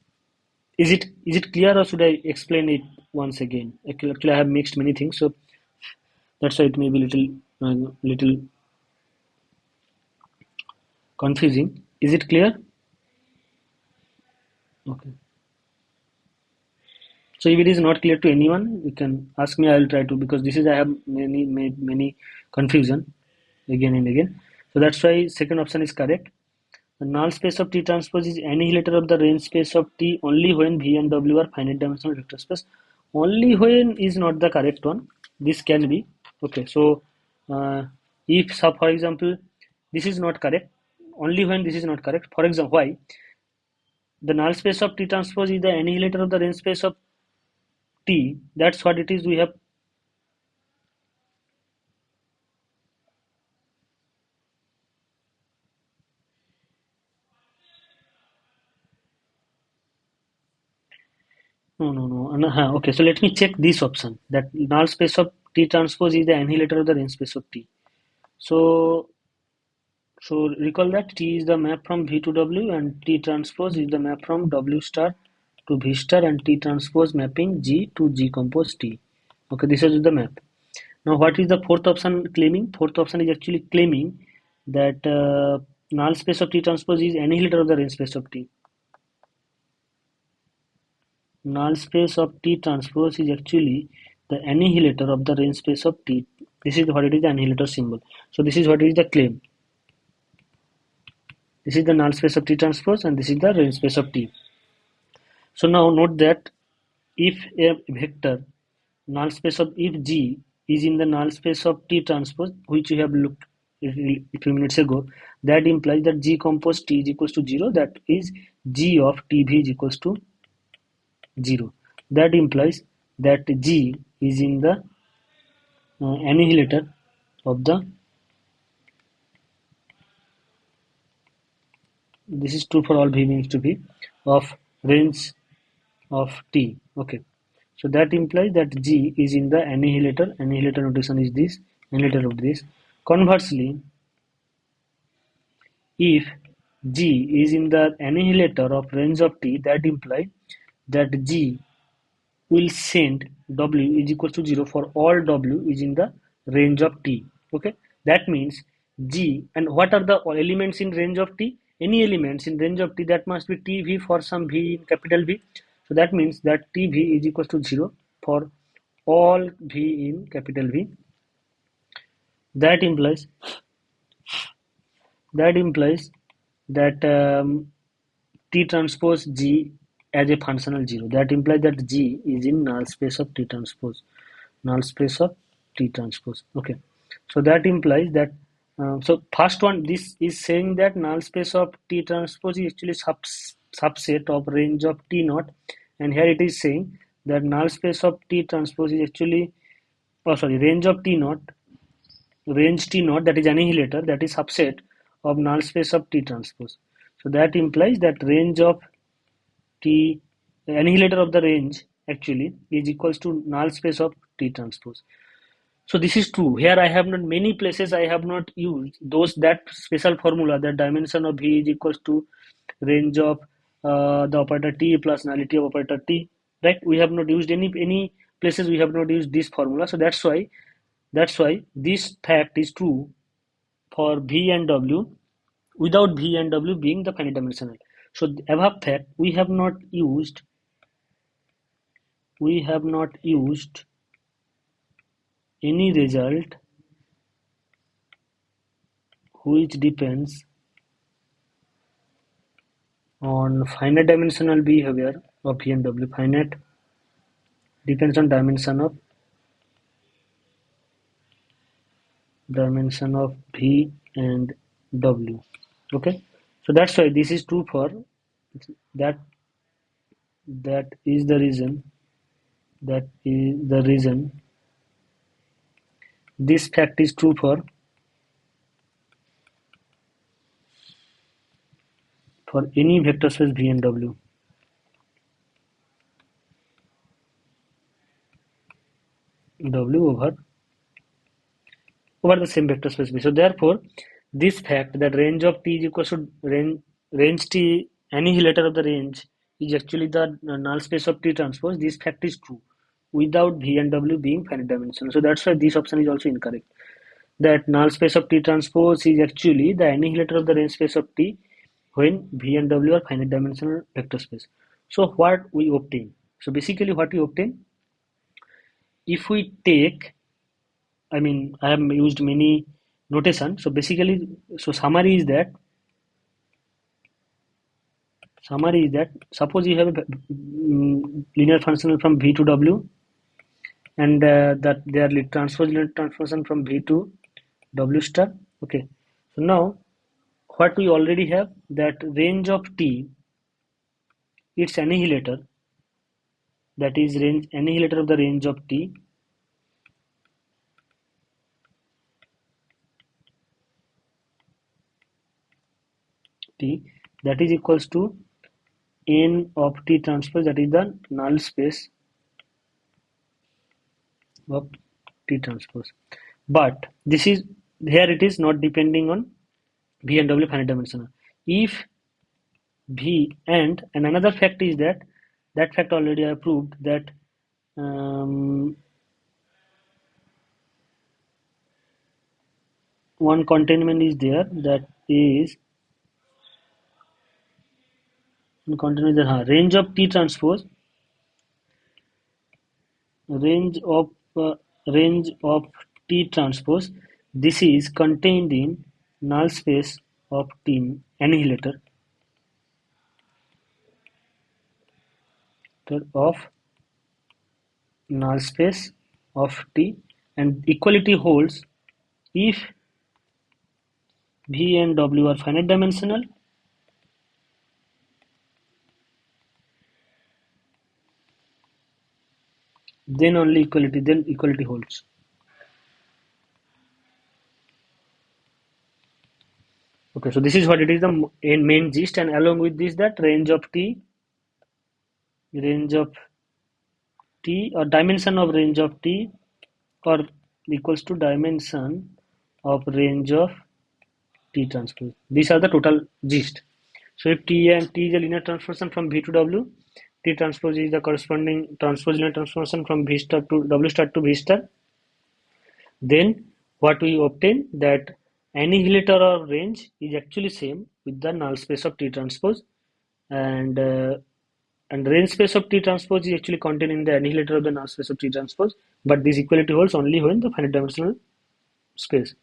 Is it clear, or should I explain it once again? Actually, I have mixed many things, so that's why it may be little confusing. Is it clear? Okay. So if it is not clear to anyone, you can ask me. I will try to, because this is, I have made many confusion again and again. So that's why second option is correct. The null space of T transpose is annihilator of the range space of T only when V and W are finite dimensional vector space. Only when is not the correct one. This can be. Okay, so if, so for example, this is not correct, only when this is not correct. For example, why? The null space of T transpose is the annihilator of the range space of T, that's what it is we have. No. Okay, so let me check this option, that null space of T transpose is the annihilator of the range space of T. So, so recall that T is the map from V to W and T transpose is the map from W star to V star and T transpose mapping G to G compose T. Okay, this is the map. Now, what is the fourth option claiming? Fourth option is actually claiming that null space of T transpose is annihilator of the range space of T. Null space of T transpose is actually the annihilator of the range space of T. This is what it is, the annihilator symbol. So this is what is the claim. This is the null space of T transpose and this is the range space of T. So now note that if a vector null space of, if G is in the null space of T transpose, which we have looked a few minutes ago, that implies that G compose T is equals to 0, that is G of TV is equals to 0. That implies that G is in the annihilator of the, this is true for all V means to be, of range of T. Okay, so that implies that G is in the annihilator. Annihilator notation is this, annihilator of this. Conversely, if G is in the annihilator of range of T, that implies that G will send W is equal to 0 for all W is in the range of T. Okay, that means G, and what are the elements in range of T? Any elements in range of T, that must be TV for some V in capital V. So that means that TV is equal to 0 for all V in capital V. That implies that T transpose G as a functional 0. That implies that G is in null space of T transpose. Null space of T transpose. Okay. So that implies that, so first one, this is saying that null space of T transpose is actually subset of range of T naught. And here it is saying that null space of T transpose is actually, oh sorry, range of T naught, range T naught, that is annihilator, that is subset of null space of T transpose. So that implies that range of T, the annihilator of the range actually is equals to null space of T transpose. So this is true. Here I have not, many places I have not used those, that special formula, that dimension of V is equals to range of the operator T plus nullity of operator T. Right? We have not used any places, we have not used this formula. So that's why this fact is true for V and W without V and W being the finite dimensional. So the above fact we have not used any result which depends on finite dimensional behavior of V and W. Finite depends on dimension of V and W. Okay, so that's why this is true for that. That is the reason. That is the reason this fact is true for any vector space V and W. W over the same vector space V. So therefore, this fact that range of T is equals to range T, annihilator of the range, is actually the null space of T transpose. This fact is true without V and W being finite dimensional. So that's why this option is also incorrect. That null space of T transpose is actually the annihilator of the range space of T when V and W are finite dimensional vector space. So what we obtain? So basically what we obtain, if we take, I mean, I have used many notation. So basically, so summary is that suppose you have a linear functional from V to W, and that they are transpose linear transformation from V to W star. Okay. So now what we already have, that range of T, its annihilator, that is range annihilator of the range of T that is equals to n of T transpose, that is the null space of T transpose. But this is here it is not depending on V and W finite dimensional. If V and another fact is that fact already I proved that one containment is there, that is range of T transpose, range of uh, range of T transpose. This is contained in null space of T annihilator of null space of T, and equality holds if V and W are finite dimensional, then only equality holds. Okay, so this is what it is, the main gist, and along with this, that range of T or dimension of range of T or equals to dimension of range of T transpose. These are the total gist. So if T and T is a linear transformation from V to W, T transpose is the corresponding transpose linear transformation from V star to W star to V star. Then what we obtain, that annihilator of range is actually same with the null space of T transpose, and range space of T transpose is actually contained in the annihilator of the null space of T transpose, but this equality holds only when the finite dimensional space.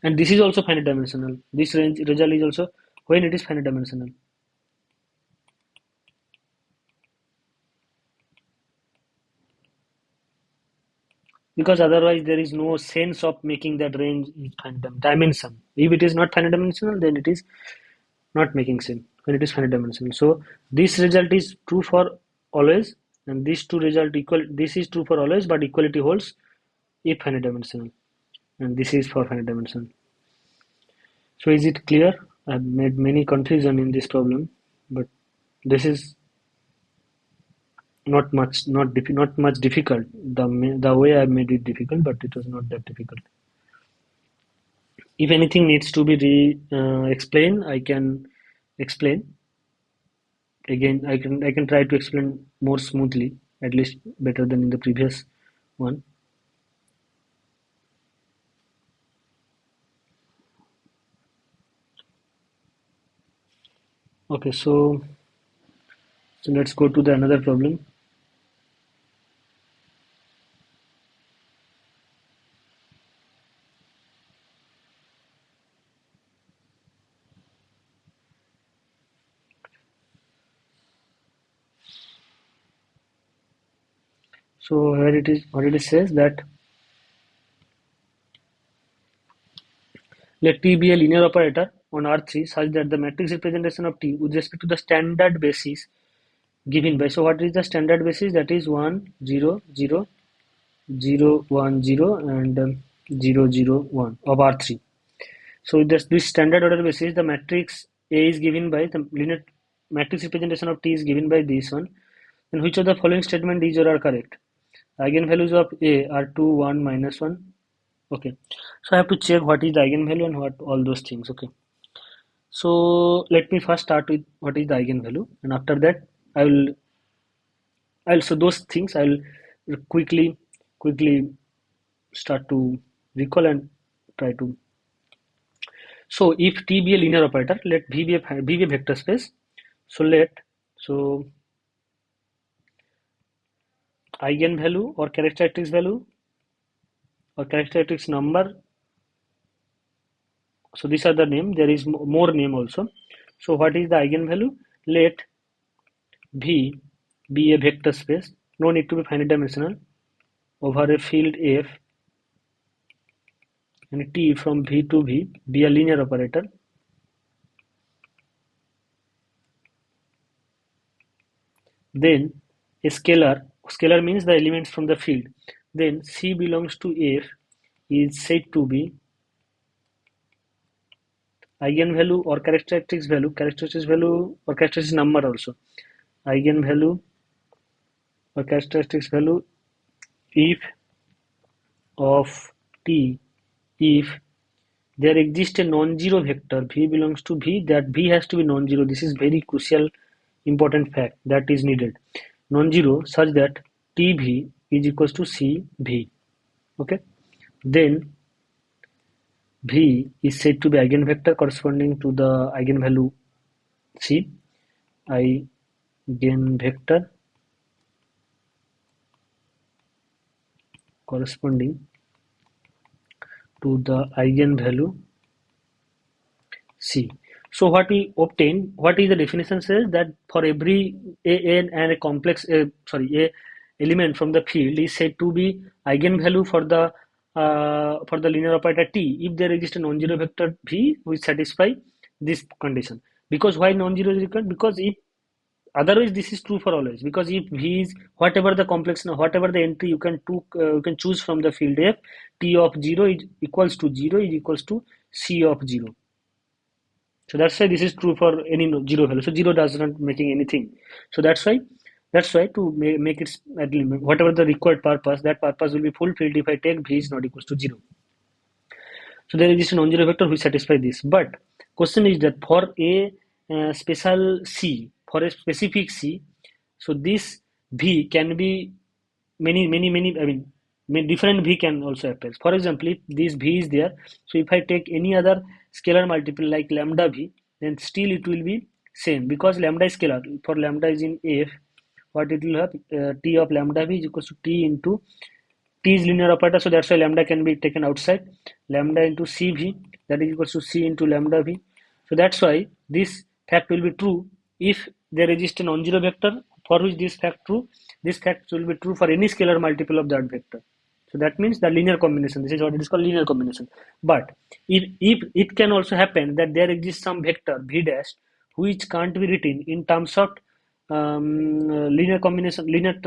And this is also finite dimensional. This range result is also when it is finite dimensional. Because otherwise there is no sense of making that range is finite dimension. If it is not finite dimensional, then it is not making sense when it is finite dimensional. So this result is true for always, and these two result equal. This is true for always, but equality holds if finite dimensional, and this is for finite dimensional. So is it clear? I've made many confusion in this problem, but this is not much difficult. The way I made it difficult, but it was not that difficult. If anything needs to be explained, I can explain. Again, I can try to explain more smoothly, at least better than in the previous one. Okay, so let's go to the another problem. So here it is, what it says, that let T be a linear operator on R3 such that the matrix representation of T with respect to the standard basis given by. So what is the standard basis? That is 1 0 0 0 1 0 and 0 0 1 of R3. So this standard order basis, the matrix A is given by the linear matrix representation of T is given by this one. Then which of the following statement is or are correct? Eigenvalues of A are 2, 1, minus 1. Okay, so I have to check what is the eigenvalue and what all those things. Okay, so let me first start with what is the eigenvalue, and after that I'll so those things I'll quickly start to recall and try to. So if T be a linear operator, let V be a vector space. So eigenvalue or characteristics value or characteristics number. So these are the name. There is more name also. So what is the eigenvalue? Let V be a vector space. No need to be finite dimensional over a field F, and T from V to V be a linear operator. Then a scalar means the elements from the field, then C belongs to F is said to be eigenvalue or characteristics value or characteristic number also. Eigenvalue or characteristics value if of T, if there exists a non-zero vector v belongs to v, that v has to be non-zero. This is very crucial important fact that is needed. Non-zero such that tv is equals to cv. Okay, then v is said to be eigenvector corresponding to the eigenvalue c, eigenvector corresponding to the eigenvalue c. So what we obtain, what is the definition says that for every a complex a element from the field is said to be eigenvalue for the linear operator t if there exists a non-zero vector v which satisfy this condition. Because why non-zero is required? Because if otherwise this is true for always, because if v is whatever the complex, whatever the entry you can choose from the field f, t of 0 is equals to 0 is equals to c of 0. So that's why this is true for any zero value. So zero does not making anything. So that's why to make it whatever the required purpose, that purpose will be fulfilled if I take v is not equals to 0. So there is a non-zero vector which satisfies this. But question is that for a special c, for a specific c, so this v can be many. I mean, different v can also appear. For example, if this v is there, so if I take any other scalar multiple like lambda v, then still it will be same because lambda is scalar. For lambda is in f, what it will have t of lambda v is equals to t into t is linear operator, so that's why lambda can be taken outside. Lambda into cv, that is equals to c into lambda v. So that's why this fact will be true if there exists a non-zero vector for which this fact true. This fact will be true for any scalar multiple of that vector. So that means the linear combination. This is what it is called, linear combination. But if it can also happen that there exists some vector v dash which can't be written in terms of linear combination, linear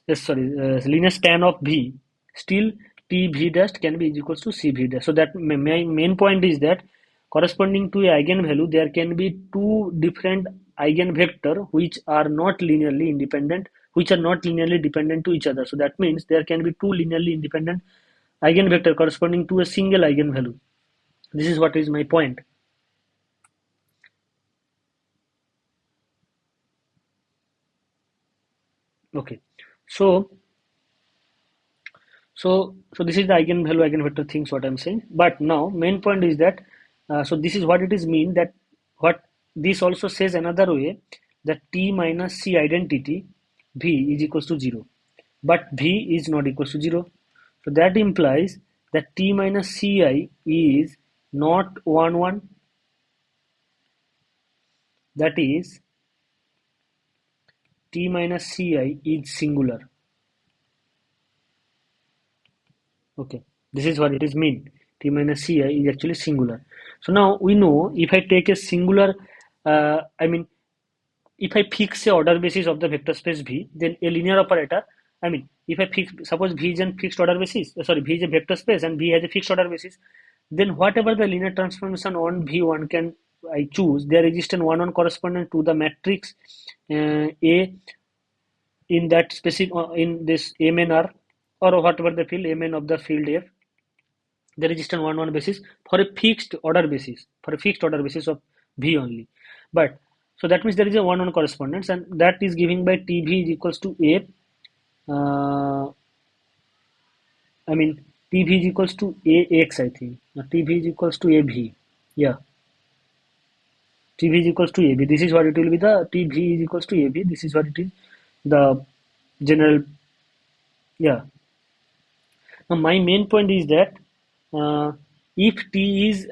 yes, sorry, linear span of v, still t v dash can be equals to c v dash. So that my main point is that corresponding to a eigenvalue, there can be two different eigenvector which are not linearly independent, which are not linearly dependent to each other. So that means there can be two linearly independent eigenvector corresponding to a single eigenvalue. This is what is my point. Okay, so this is the eigenvalue eigenvector things what I'm saying. But now main point is that so this is what it is mean that what this also says another way that t minus c identity v is equals to 0, but v is not equals to 0. So that implies that t minus ci is not 1 1, that is t minus ci is singular. Okay, this is what it is mean. T minus ci is actually singular. So now we know if I take a singular, if I fix a order basis of the vector space V, then a linear operator, if I fix, suppose V is a fixed order basis, V is a vector space and V has a fixed order basis, then whatever the linear transformation on V1 can I choose, there exists an 1 1 corresponding to the matrix A in that specific in this MNR or whatever the field Mn of the field F, there is just an 1 1 basis for a fixed order basis, of V only. But so that means there is a 1 1 correspondence, and that is giving by TV is equals to A. TV is equals to AX, I think. TV is equals to AV. Yeah. TV is equals to AB. This is what it will be, the TV is equals to AB. This is what it is, the general. Yeah. Now my main point is that if t is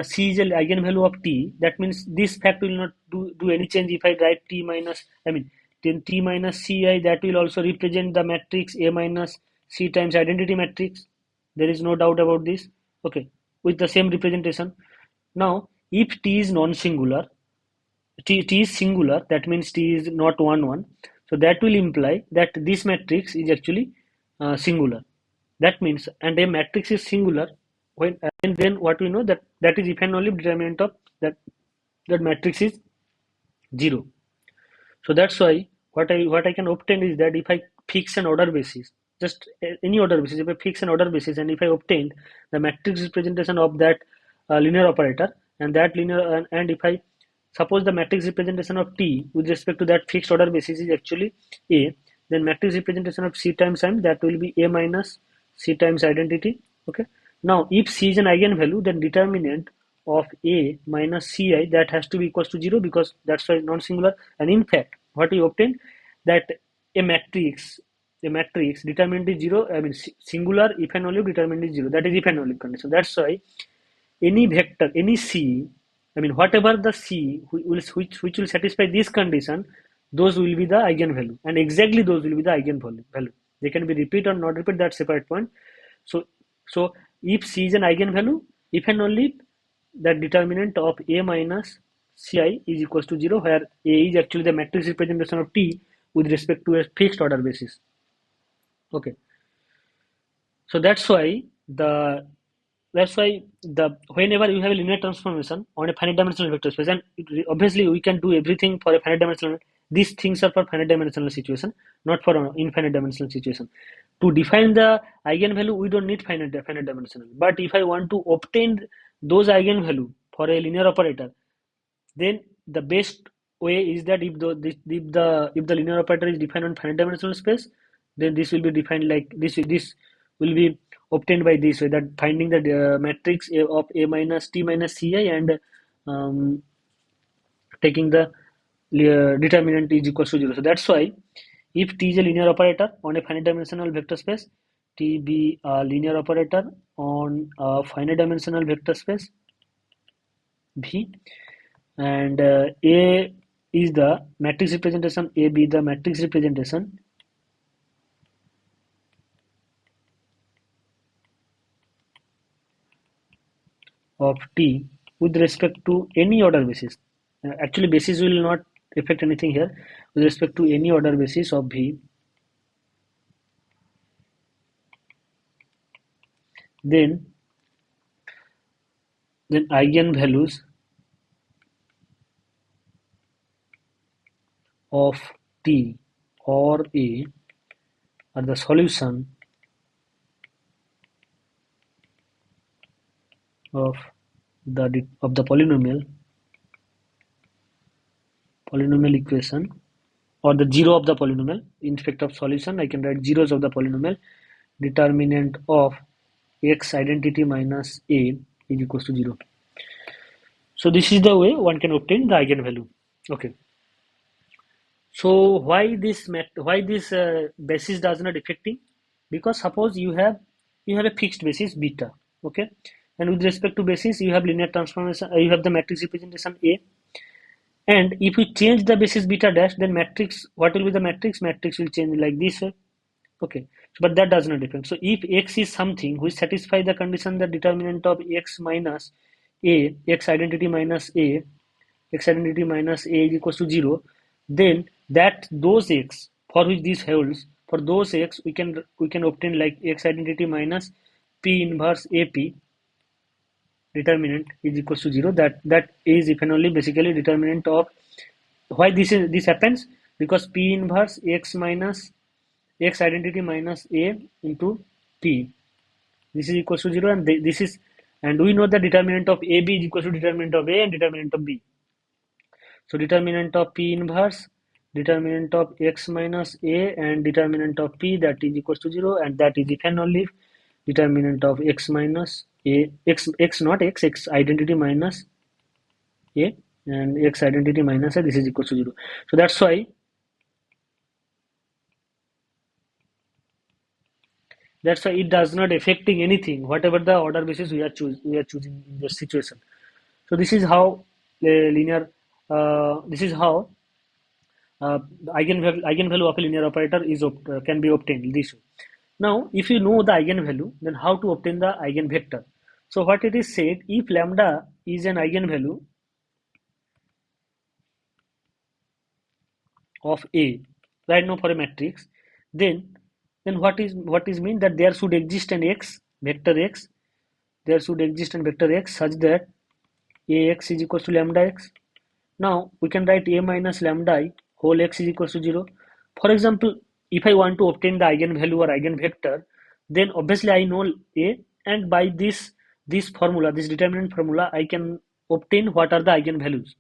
c is an eigenvalue of t, that means this fact will not do any change if I write t minus, then t minus ci, that will also represent the matrix A minus c times identity matrix. There is no doubt about this. Okay, with the same representation. Now if t is non-singular, T is singular, that means T is not 1 1. So that will imply that this matrix is actually singular. That means, and a matrix is singular when, and then what we know, that that is if and only determinant of that matrix is 0. So that's why what I can obtain is that if I fix an order basis, just any order basis, if I fix an order basis and if I obtain the matrix representation of that linear operator, and that linear, and if I suppose the matrix representation of T with respect to that fixed order basis is actually A, then matrix representation of C times M, that will be A minus C times identity. Okay. Now if C is an eigenvalue, then determinant of A minus Ci, that has to be equals to 0, because that's why non-singular. And in fact, what we obtained, that a matrix determinant is 0, I mean singular if and only if determinant is 0, that is if and only condition. That's why any vector, any C, I mean whatever the C which will satisfy this condition, those will be the eigenvalue, and exactly those will be the eigenvalue. They can be repeat or not repeat, that's separate point. So so if C is an eigenvalue, if and only if that determinant of A minus Ci is equals to 0, where A is actually the matrix representation of T with respect to a fixed order basis. Okay. So that's why the whenever you have a linear transformation on a finite dimensional vector space, and obviously we can do everything for a finite dimensional. These things are for finite dimensional situation, not for an infinite dimensional situation. To define the eigenvalue, we don't need finite dimensional. But if I want to obtain those eigenvalue for a linear operator, then the best way is that if the linear operator is defined on finite dimensional space, then this will be defined like this. This will be obtained by this way, that finding the matrix of A minus T minus Ci, and um, taking the determinant is equals to 0. So that's why if T is a linear operator on a finite dimensional vector space, T be a linear operator on a finite dimensional vector space V, and A is the matrix representation, A be the matrix representation of T with respect to any order basis. Actually, basis will not affect anything here. With respect to any order basis of V, then eigenvalues of T or A are the solution of the polynomial equation, or the zero of the polynomial. In fact of solution, I can write zeros of the polynomial. Determinant of x identity minus A is equals to 0. So this is the way one can obtain the eigenvalue. Okay. So why this basis does not affecting? Because suppose you have a fixed basis beta, okay, and with respect to basis you have linear transformation, you have the matrix representation A, and if you change the basis beta dash, then matrix, what will be the matrix? Matrix will change like this way. Okay, but that does not depend. So if x is something which satisfy the condition that determinant of x minus A, x identity minus A, x identity minus A is equals to 0, then that those x for which this holds, for those x we can obtain like x identity minus P inverse AP determinant is equals to 0. That is if and only basically determinant of, why this happens, because P inverse x minus x identity minus A into P, this is equals to 0, and this is, and we know the determinant of AB is equals to determinant of A and determinant of B. So determinant of P inverse, determinant of x minus A, and determinant of P, that is equals to 0, and that is if and only if determinant of x minus A, x not x identity minus A, and x identity minus A, this is equals to 0. So that's why it does not affecting anything, whatever the order basis we are choosing in this situation. So this is how this is how eigenvalue of a linear operator can be obtained this way. Now, if you know the eigenvalue, then how to obtain the eigenvector? So what it is said, if lambda is an eigenvalue, of A right now for a matrix, then what is mean that there should exist an x vector x, there should exist an vector x such that Ax is equals to lambda x. Now we can write A minus lambda I whole x is equals to 0. For example, if I want to obtain the eigenvalue or eigenvector, then obviously I know A, and by this formula, this determinant formula, I can obtain what are the eigenvalues,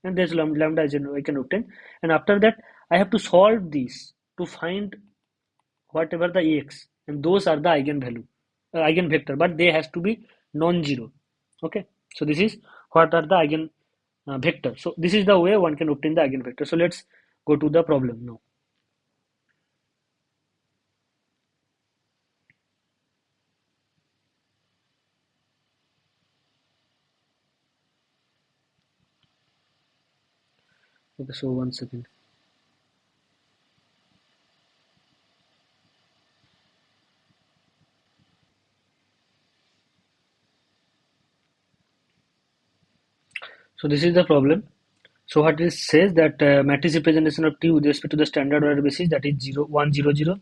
and there's lambda I can obtain, and after that I have to solve this to find whatever the Ax, and those are the eigenvalue, eigenvector, but they has to be non-zero. Okay, so this is what are the eigen vector. So this is the way one can obtain the eigenvector. So let's go to the problem now. Okay, so one second. So this is the problem. So what it says that matrix representation of T with respect to the standard order basis, that is 0 1 0 0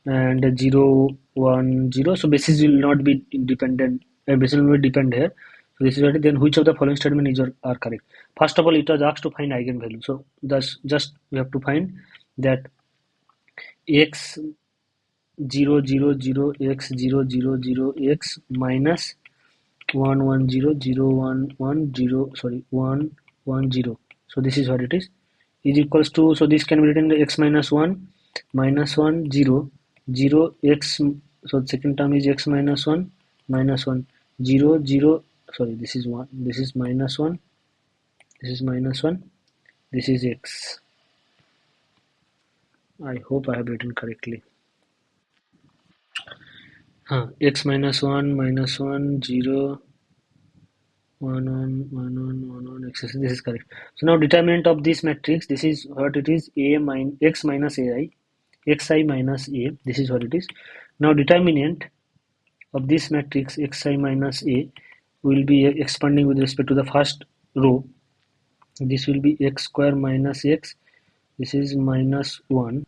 and 0 1 0. So basis will not be independent, basis will not depend here. So this is what, then which of the following statement is are correct. First of all, it was asked to find eigenvalue. So thus just we have to find that x 0 0 0 x 0 0 0 x minus 1 1 0 0 1 1 0, sorry, 1 1 0. So this is what it is equals to, so this can be written x minus 1 minus 1 0 0 x, so the second term is x minus 1 minus 1 0 0, sorry, this is 1, this is minus 1, this is minus 1, this is x. I hope I have written correctly. X minus 1 minus 1 0 1 1 1 1 1 1 x. This is correct. So now determinant of this matrix, this is what it is, a minus x minus ai, xi minus a, this is what it is. Now determinant of this matrix xi minus a will be expanding with respect to the first row. This will be x square minus x, this is minus 1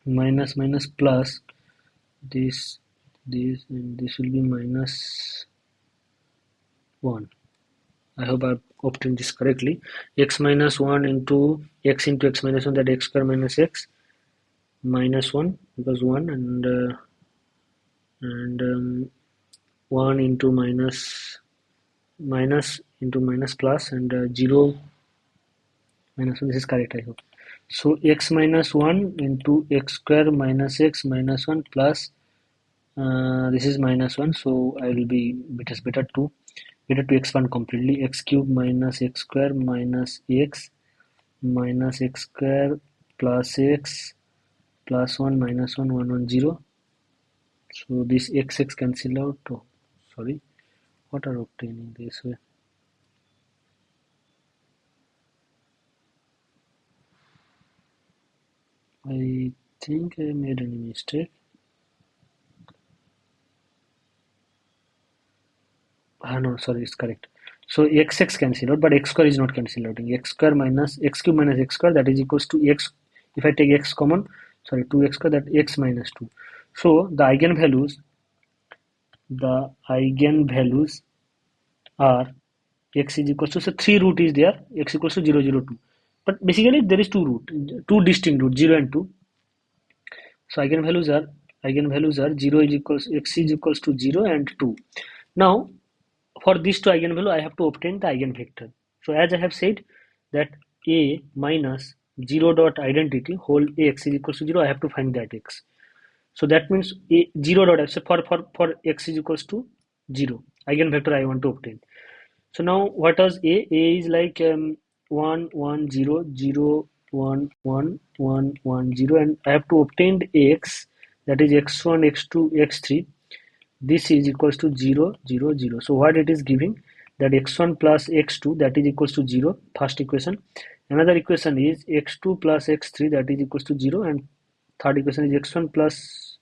minus minus plus this and this will be minus 1. I hope I've obtained this correctly. X minus 1 into x minus 1, that x square minus x minus 1, because 1 and 1 into minus into minus plus, and 0 minus 1, this is correct, I hope. So x minus 1 into x square minus x minus 1 plus this is minus 1, so I will be, it is better to expand completely. X cube minus x square minus x minus x square plus x plus 1 minus 1 1 1 0. So this x cancel out. Oh, sorry, what are obtaining this way? I think I made any mistake. No, sorry, it's correct. So x cancel out, but x square is not cancel out. X square minus x cube minus x square, that is equals to x. If I take x common, sorry, 2x square, that x minus 2. So the eigenvalues are x is equals to, so 3 root is there, x equals to 0 0 2, but basically there is two distinct root, 0 and 2. So eigenvalues are 0 is equals, x is equals to 0 and 2. Now for these two eigenvalue I have to obtain the eigenvector. So as I have said that a minus 0 dot identity whole x is equals to 0, I have to find that x. So that means a 0 dot, so for x is equals to 0 eigenvector I want to obtain. So now what is a? A is like 1 1 0 0 1 1 1 1 0, and I have to obtain x, that is x1 x2 x3. This is equals to 0 0 0. So what it is giving, that x1 plus x2, that is equals to 0, first equation. Another equation is x2 plus x3, that is equals to 0, and third equation is x1 plus,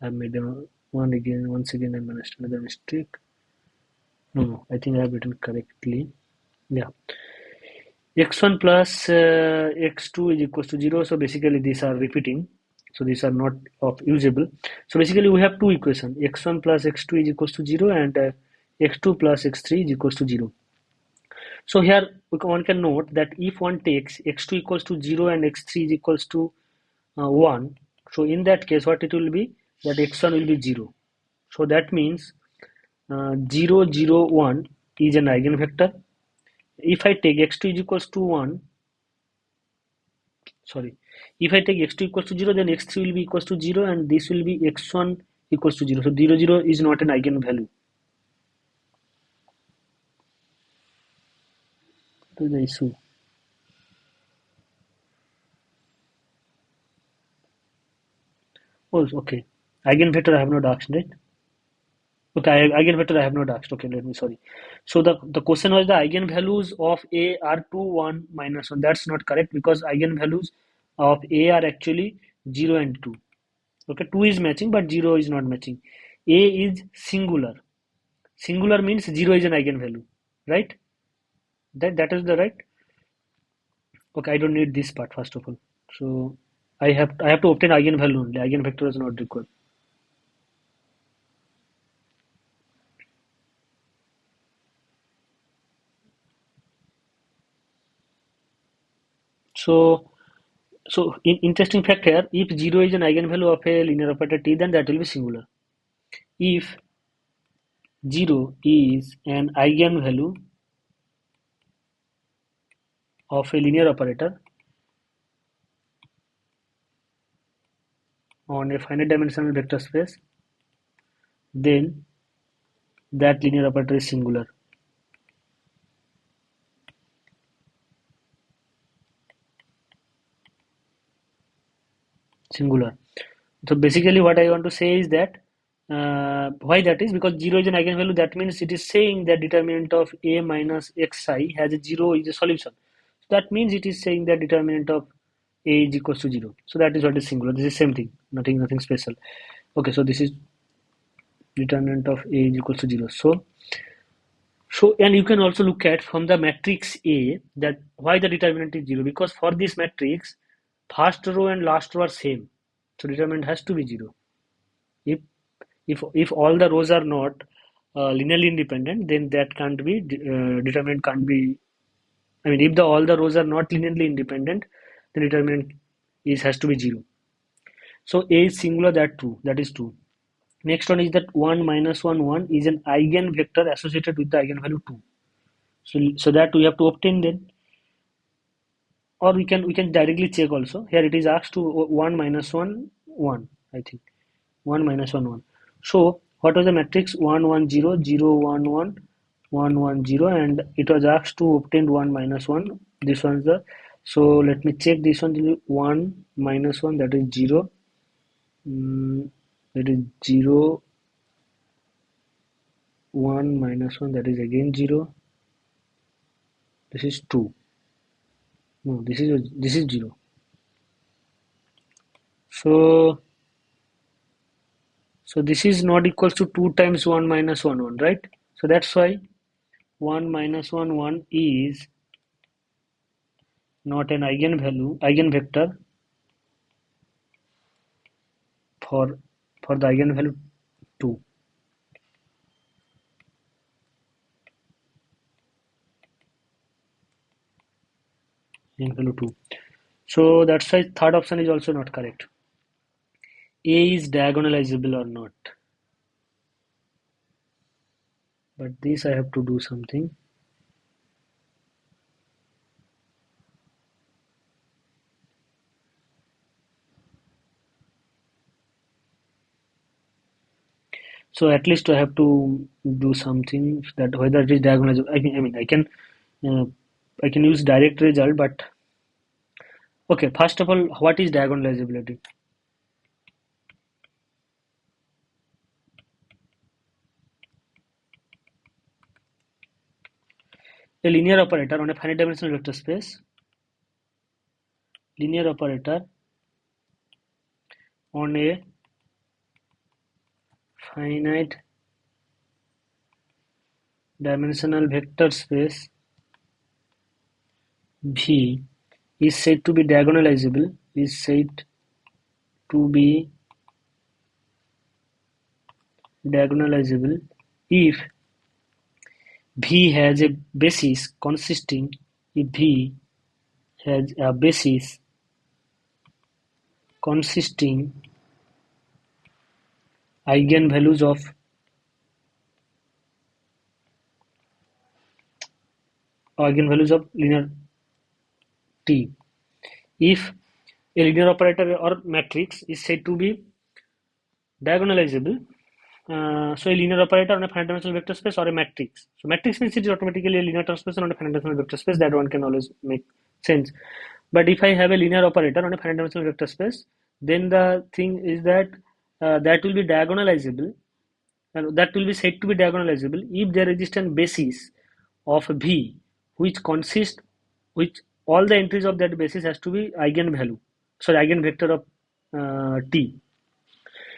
I made once again I managed another mistake. No, I think I have written correctly. Yeah. x1 plus x2 is equals to 0. So basically these are repeating. So these are not of usable. So basically we have two equations. x1 plus x2 is equals to 0 and x2 plus x3 is equals to 0. So here one can note that if one takes x2 equals to 0 and x3 is equals to 1, so in that case what it will be, that x1 will be 0. So that means 0, 0, 1 is an eigenvector. If I take x2 is equals to 1, sorry, if I take x2 equals to 0, then x3 will be equals to 0 and this will be x1 equals to 0. So 0, 0 is not an eigenvalue. That is the issue. Oh, okay. Eigenvector I have not asked, right? Okay, eigenvector I have not asked. Okay, let me, sorry. So the question was the eigenvalues of A are 2, 1, minus 1. That's not correct because eigenvalues of A are actually 0 and 2. Okay, 2 is matching but 0 is not matching. A is singular. Singular means 0 is an eigenvalue, right? That is the right. Okay, I don't need this part first of all. So I have to obtain eigenvalue only. Eigenvector is not required. So interesting fact here, if 0 is an eigenvalue of a linear operator T, then that will be singular. If 0 is an eigenvalue of a linear operator on a finite dimensional vector space, then that linear operator is singular. Singular. So basically what I want to say is that why that is, because 0 is an eigenvalue, that means it is saying that determinant of A minus xi has a 0 is a solution. So that means it is saying that determinant of A is equals to 0. So that is what is singular. This is same thing, nothing special. Okay, so this is determinant of A is equals to 0. So and you can also look at from the matrix A that why the determinant is 0, because for this matrix first row and last row are same. So determinant has to be 0. If if all the rows are not linearly independent, then that can't be determinant can't be. I mean, if the all the rows are not linearly independent, the determinant is has to be 0. So A is singular, that true. That is true. Next one is that 1 minus 1 1 is an eigenvector associated with the eigenvalue 2. So that we have to obtain then, or we can directly check also. Here it is asked to 1 minus 1 1, I think. 1 minus 1 1. So what was the matrix? 1 1 0 0 1 1 1 1 0, and it was asked to obtain 1 minus 1. This one's the, so let me check this one. 1 minus 1, that is 0. That is 0. 1 minus 1, that is again 0. This is 2. No, this is 0. So this is not equals to 2 times 1 minus 1 1, right? So that's why 1 minus 1 1 is not an eigenvector for the eigenvalue 2. Eigenvalue 2. So that's why third option is also not correct. A is diagonalizable or not. But this I have to do something. So at least I have to do something that whether it is diagonalizable. I mean uh, I can use direct result, but okay. First of all, what is diagonalizability? A linear operator on a finite dimensional vector space. Linear operator on a finite dimensional vector space V is said to be diagonalizable if V has a basis consisting eigenvalues of linear T. If a linear operator or matrix is said to be diagonalizable, so a linear operator on a finite dimensional vector space or a matrix. So matrix means it is automatically a linear transposition on a finite dimensional vector space. That one can always make sense. But if I have a linear operator on a finite dimensional vector space, then the thing is that that will be diagonalizable, and that will be said to be diagonalizable if there exists a basis of V, which consists, which all the entries of that basis has to be eigenvector of T.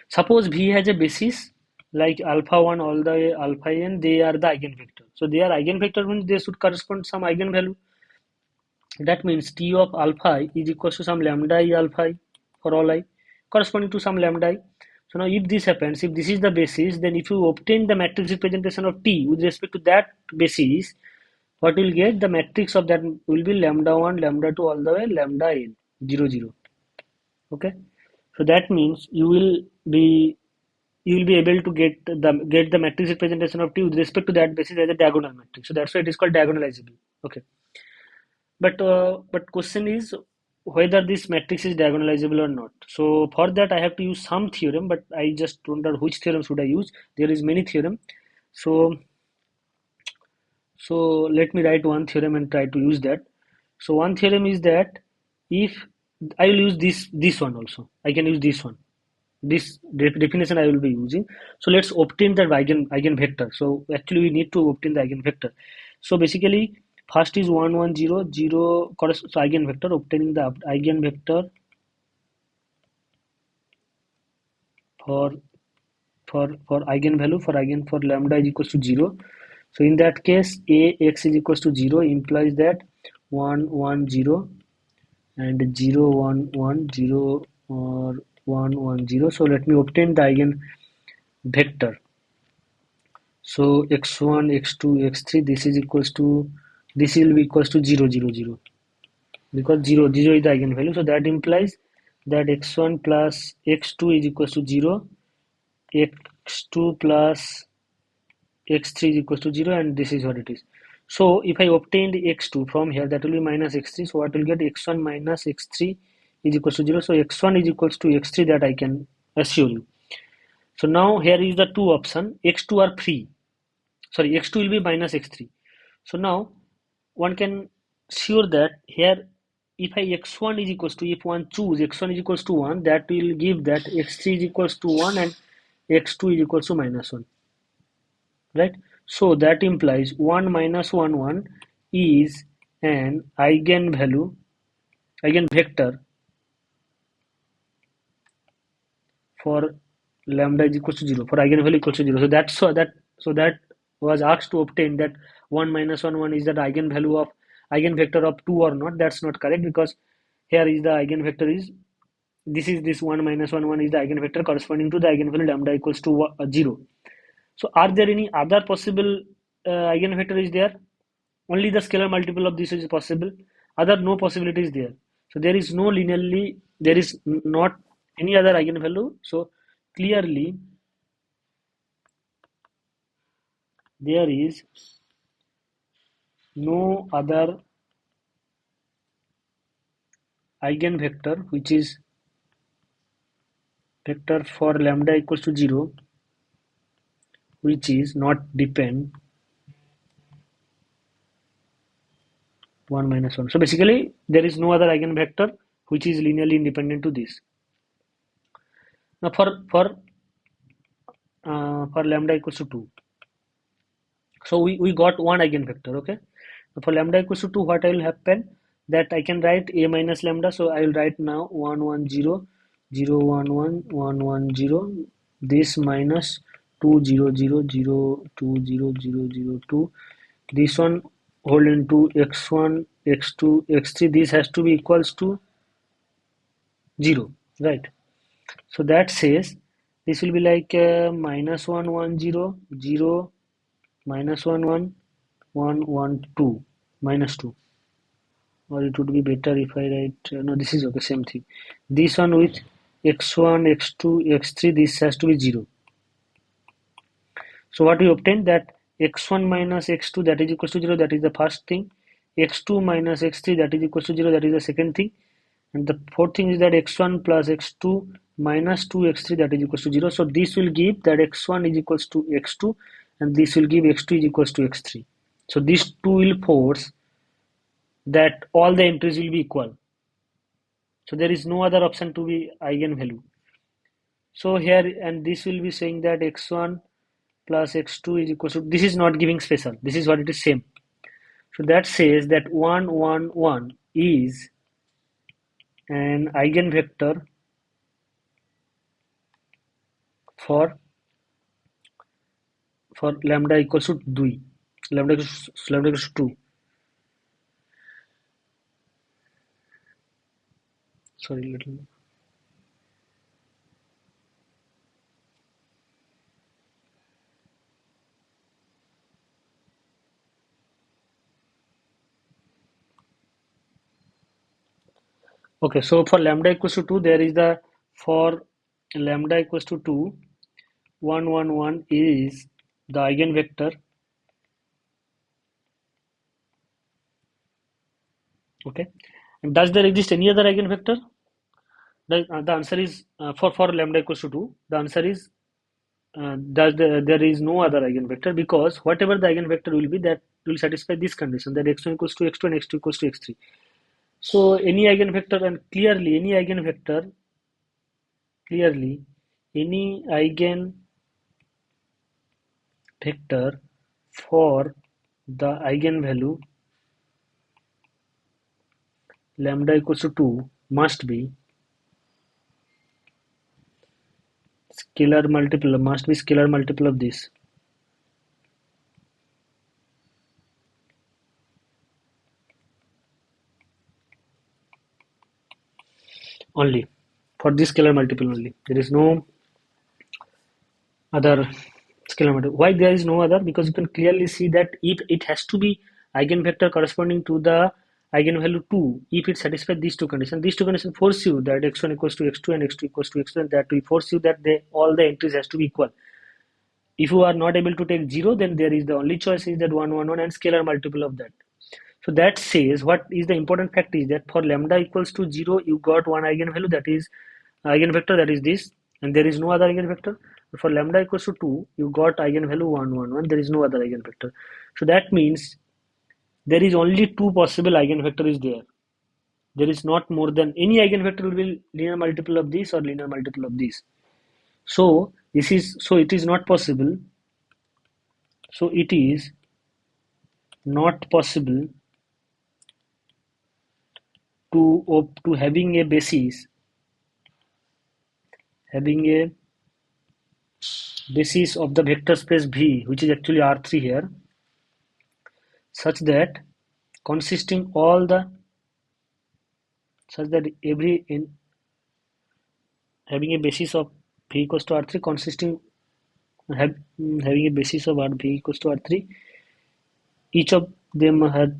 Suppose V has a basis like alpha 1 all the way alpha n, they are the eigenvector. So they are eigenvector means they should correspond some eigenvalue. That means T of alpha I is equals to some lambda I alpha I for all I, corresponding to some lambda I. So now if this happens, if this is the basis, then if you obtain the matrix representation of T with respect to that basis, what will get? The matrix of that will be lambda 1, lambda 2 all the way lambda n 0 0. Okay, so that means you will be able to get the matrix representation of T with respect to that basis as a diagonal matrix. So that's why it is called diagonalizable. Okay, but question is whether this matrix is diagonalizable or not. So for that I have to use some theorem, but I just don't know which theorem should I use. There is many theorem. So so let me write one theorem and try to use that. So one theorem is that if I will use this one also, I can use this one. This definition I will be using. So let's obtain the eigenvector. So actually we need to obtain the eigenvector. So basically first is 1 1 0 0 corresponds to eigenvector. Obtaining the eigenvector for eigenvalue for lambda is equals to 0. So in that case Ax is equals to 0 implies that 1 1 0 and 0 1 1 0 or 1 1 0. So let me obtain the eigenvector. So x1 x2 x3 this will be equals to 0 0 0 because 0 0 is the eigenvalue. So that implies that x1 plus x2 is equals to 0, x2 plus x3 is equals to 0, and this is what it is. So if I obtained x2 from here, that will be minus x3. So what will get? X1 minus x3 is equals to 0. So x1 is equals to x3, that I can assure you. So now here is the two option. X2 are free. Sorry, x2 will be minus x3. So now one can sure that here if I x1 is equals to, if one choose x1 is equals to 1, that will give that x3 is equals to 1 and x2 is equals to minus 1, right? So that implies 1 minus 1 1 is an eigenvector for lambda is equals to 0, for eigenvalue equals to 0. So that was asked to obtain that 1 minus 1 1 is that eigenvector of 2 or not. That's not correct, because here is the eigenvector is this 1 minus 1 1 is the eigenvector corresponding to the eigenvalue lambda equals to 0. So are there any other possible eigenvector is there? Only the scalar multiple of this is possible. Other no possibility is there. So there is no there is not any other eigenvalue. So clearly there is no other eigenvector which is vector for lambda equals to 0 which is not depend 1 minus 1. So basically there is no other eigenvector which is linearly independent to this. Now for lambda equals to 2. So we got one eigenvector, okay? For lambda equals to 2, what will happen? That I can write a minus lambda. So I will write now 1 1 0 0 1 1 1 1 0. This minus 2 0 0 0 2 0 0 0 2. This one hold into x1 x2, x3, this has to be equals to 0, right? So that says this will be like minus 1, 1, 0, 0, minus 1, 1, 1, 1, 2, minus 2. Or it would be better if I write, no, this is okay, same thing. This one with x1, x2, x3, this has to be 0. So what we obtained that x1 minus x2 that is equals to 0, that is the first thing. x2 minus x3 that is equals to 0, that is the second thing. And the fourth thing is that x1 plus x2 minus 2x3 that is equals to 0. So this will give that x1 is equals to x2 and this will give x2 is equals to x3. So these two will force that all the entries will be equal. So there is no other option to be eigenvalue. So here and this will be saying that x1 plus x2 is equals to, this is not giving special, this is what it is same. So that says that 1, 1, 1 is an eigenvector for lambda equals to 2, lambda equals to 2. Sorry, little. Okay, so for lambda equals to 2, there is the, for lambda equals to 2, 1, 1, 1 is the eigenvector. Okay, and does there exist any other eigenvector? The answer is for lambda equals to 2, the answer is there is no other eigenvector, because whatever the eigenvector will be, that will satisfy this condition that x1 equals to x2 and x2 equals to x3. So any eigenvector, and clearly any eigenvector, any eigenvector for the eigenvalue lambda equals to 2 must be scalar multiple of this. Only for this scalar multiple only. There is no other scalar multiple. Why there is no other? Because you can clearly see that if it has to be eigenvector corresponding to the eigenvalue 2, if it satisfies these two conditions force you that x1 equals to x2 and x2 equals to x2, and that will force you that all the entries has to be equal. If you are not able to take 0, then there is the only choice is that 1, 1, 1 and scalar multiple of that. So that says what is the important fact is that for lambda equals to 0, you got one eigenvalue, that is eigenvector, that is this, and there is no other eigenvector. For lambda equals to 2, you got eigenvalue 1, 1, 1, there is no other eigenvector. So that means there is only two possible eigenvector is there. There is not more than any eigenvector will be linear multiple of this or linear multiple of this. So it is not possible. So it is not possible to having a basis of the vector space V, which is actually R3 here, such that consisting all the such that every in having a basis of V equals to R3 consisting having a basis of V equals to R3, each of them had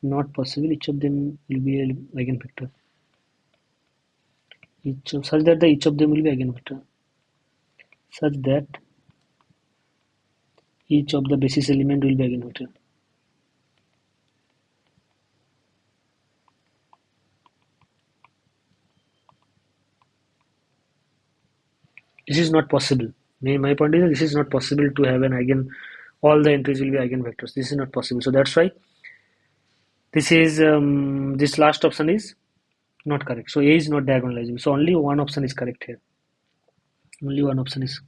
not possible, each of them will be an eigenvector. Such that each of them will be eigenvector. Such that each of the basis element will be eigenvector. This is not possible. My point is that this is not possible to have an all the entries will be eigenvectors. This is not possible. So that's why this is this last option is not correct. So A is not diagonalizable. So only one option is correct here. Only one option is.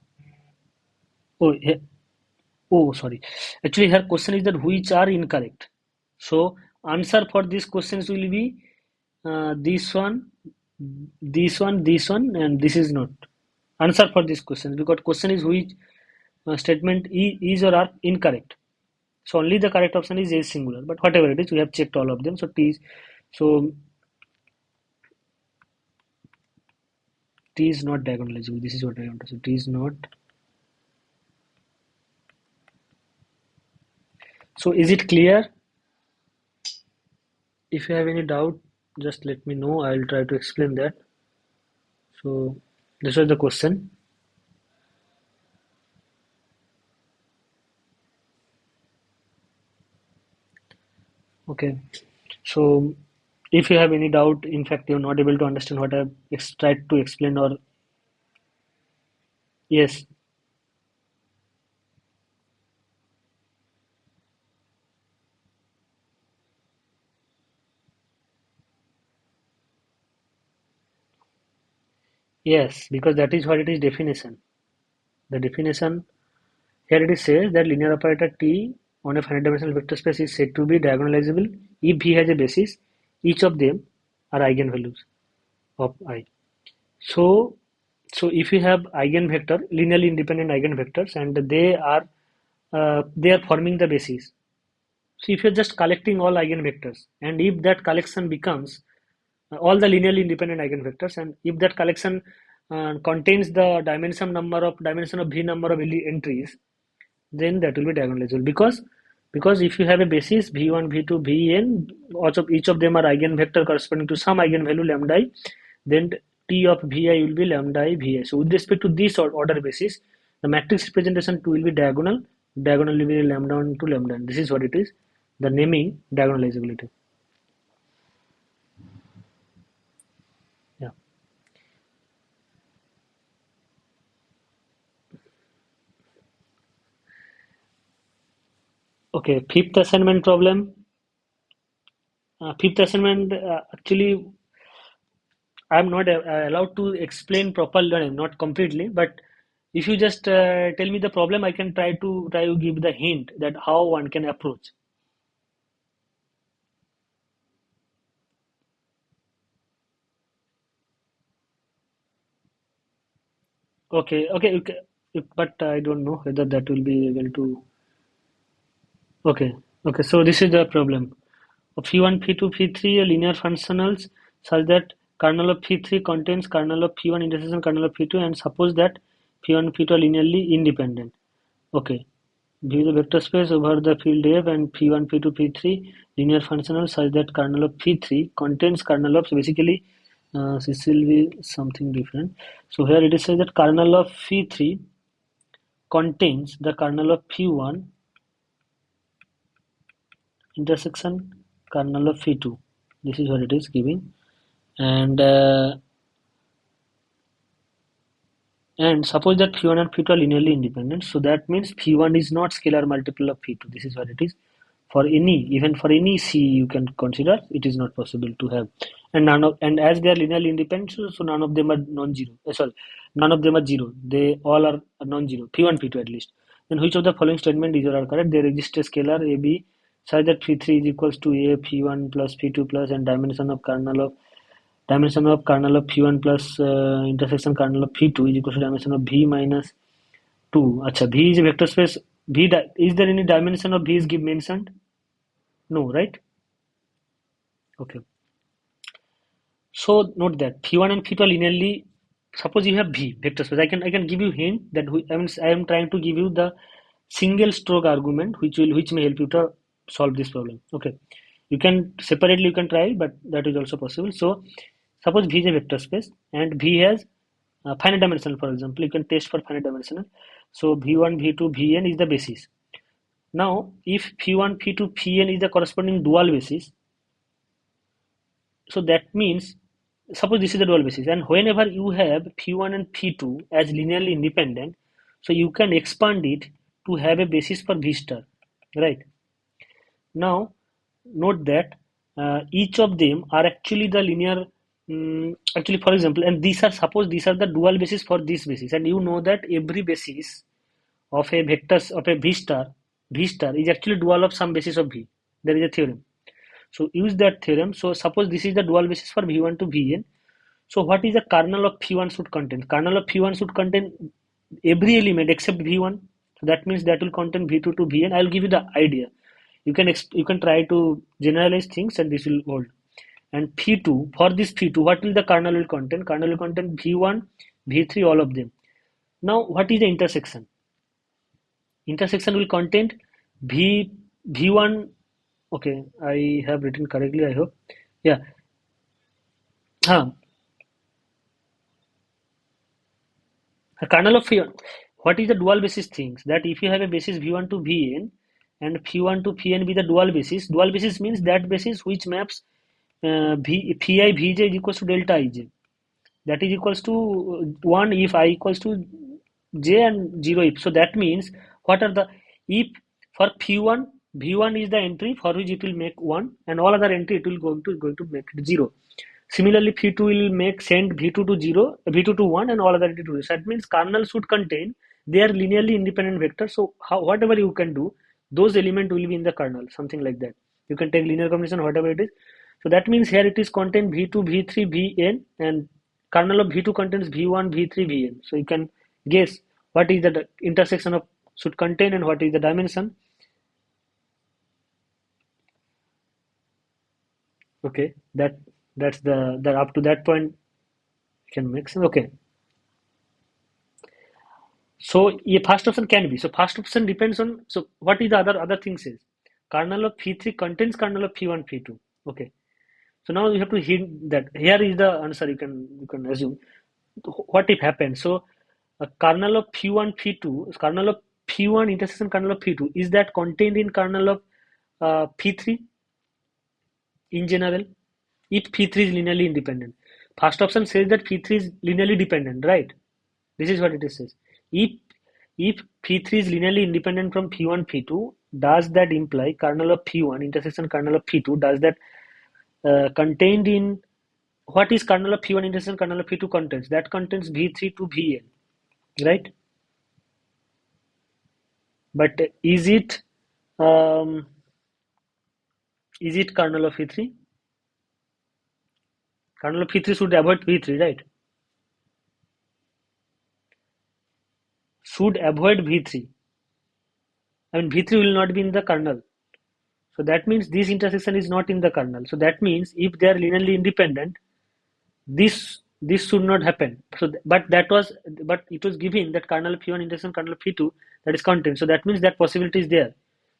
Oh, sorry. Actually, her question is that which are incorrect. So answer for these questions will be this one, and this is not. Answer for this question, because question is which statement is or are incorrect. So only the correct option is A is singular, but whatever it is, we have checked all of them. So so T is not diagonalizable. This is what I want to say. T is not. So is it clear? If you have any doubt, just let me know. I'll try to explain that. So this was the question. Okay. So if you have any doubt, in fact, you're not able to understand what I've tried to explain, or yes, yes, because that is what it is definition. The definition here it is says that linear operator T on a finite dimensional vector space is said to be diagonalizable if V has a basis. Each of them are eigenvalues of I. So, so if you have eigenvector, linearly independent eigenvectors, and they are forming the basis. So if you're just collecting all eigenvectors, and if that collection becomes all the linearly independent eigenvectors, and if that collection contains the dimension of V number of entries, then that will be diagonalizable, because if you have a basis v1 v2 vn, each of them are eigenvector corresponding to some eigenvalue lambda I, then t of vi will be lambda I vi. So with respect to this order basis, the matrix representation 2 will be diagonal will be lambda 1 to lambda n. This is what it is, the naming diagonalizability. Yeah. Okay, fifth assignment problem. Fifth assignment, actually I'm not allowed to explain properly, not completely, but if you just tell me the problem, I can try to give the hint that how one can approach. Okay, okay, okay, but I don't know whether that will be able to. Okay, okay. So this is the problem. Phi1, Phi2, Phi3 are linear functionals such that kernel of Phi3 contains kernel of Phi1 intersection kernel of Phi2, and suppose that Phi1 Phi2 are linearly independent. Okay. View the vector space over the field F and P1, P2, P3 linear functional such that kernel of P3 contains kernel of, so basically this will be something different. So here it is said that kernel of P3 contains the kernel of P1 intersection kernel of P2. This is what it is giving, and and suppose that P1 and P2 are linearly independent, so that means P1 is not scalar multiple of P2. This is what it is. For even for any C you can consider, it is not possible to have. And and as they are linearly independent, so none of them are non-zero. Sorry, none of them are zero. They all are non-zero. P1, P2 at least. Then which of the following statement is are correct? There exists a scalar AB such that P3 is equals to A P1 plus P2 plus, and dimension of kernel of P1 plus intersection kernel of P2 is equal to dimension of V minus 2. Acha, V is a vector space. Is there any dimension of V is mentioned? No, right? Okay. So note that P1 and P2 are linearly. Suppose you have V vector space. I can give you hint that I am trying to give you the single stroke argument which may help you to solve this problem. Okay. You can separately you can try, but that is also possible. So suppose V is a vector space and V has finite dimensional, for example. You can test for finite dimensional. So V1, V2, Vn is the basis. Now, if P1, P2, Pn is the corresponding dual basis, so that means, suppose this is the dual basis, and whenever you have P1 and P2 as linearly independent, so you can expand it to have a basis for V star, right? Now, note that each of them are actually the linear, actually, for example, and suppose these are the dual basis for this basis, and you know that every basis of a vectors of a V star is actually dual of some basis of V. There is a theorem. So use that theorem. So suppose this is the dual basis for V1 to Vn. So what is the kernel of P1 should contain? Kernel of P1 should contain every element except V1. So that means that will contain V2 to Vn. I will give you the idea. you can try to generalize things and this will hold. And P2, for this P2, what will the kernel will contain? Kernel will contain V1, V3, all of them. Now, what is the intersection? Intersection will contain V1. Okay, I have written correctly, I hope. Yeah. Huh. A kernel of V1. What is the dual basis things? That if you have a basis V1 to Vn and P1 to Pn be the dual basis means that basis which maps Pi Vj is equals to delta Ij. That is equals to 1 if I equals to j and 0 if. So that means what are the if for P1 V1 is the entry for which it will make 1 and all other entry it will going to make it 0. Similarly, P2 will make send V2 to 0, V2 to 1 and all other entry to 0. So that means kernel should contain they are linearly independent vectors. So whatever you can do, those elements will be in the kernel, something like that. You can take linear combination, whatever it is. So that means here it is contain V2, V3, Vn and kernel of V2 contains V1, V3, Vn. So you can guess what is the intersection of should contain and what is the dimension. Okay, that's the up to that point can make sense. Okay. So a first option can be. So first option depends on. So what is the other things is kernel of P3 contains kernel of P1, P2. Okay. So now you have to hint that here is the answer. You can assume what if happens. So a kernel of P1, P2, kernel of P1 intersection kernel of P2 is that contained in kernel of P3 in general? If P3 is linearly independent, first option says that P3 is linearly dependent, right? This is what it says. If if P3 is linearly independent from P1, P2, does that imply kernel of P1 intersection kernel of P2? Does that contained in what is kernel of P1 intersection kernel of P2 contains? That contains V3 to Vn, right? But um, is it kernel of V3? Kernel of P3 should avoid V3, right? Should avoid V3. I mean V3 will not be in the kernel. So that means this intersection is not in the kernel. So that means if they are linearly independent, this should not happen. So but it was given that kernel P1 intersection kernel P2 that is content. So that means that possibility is there.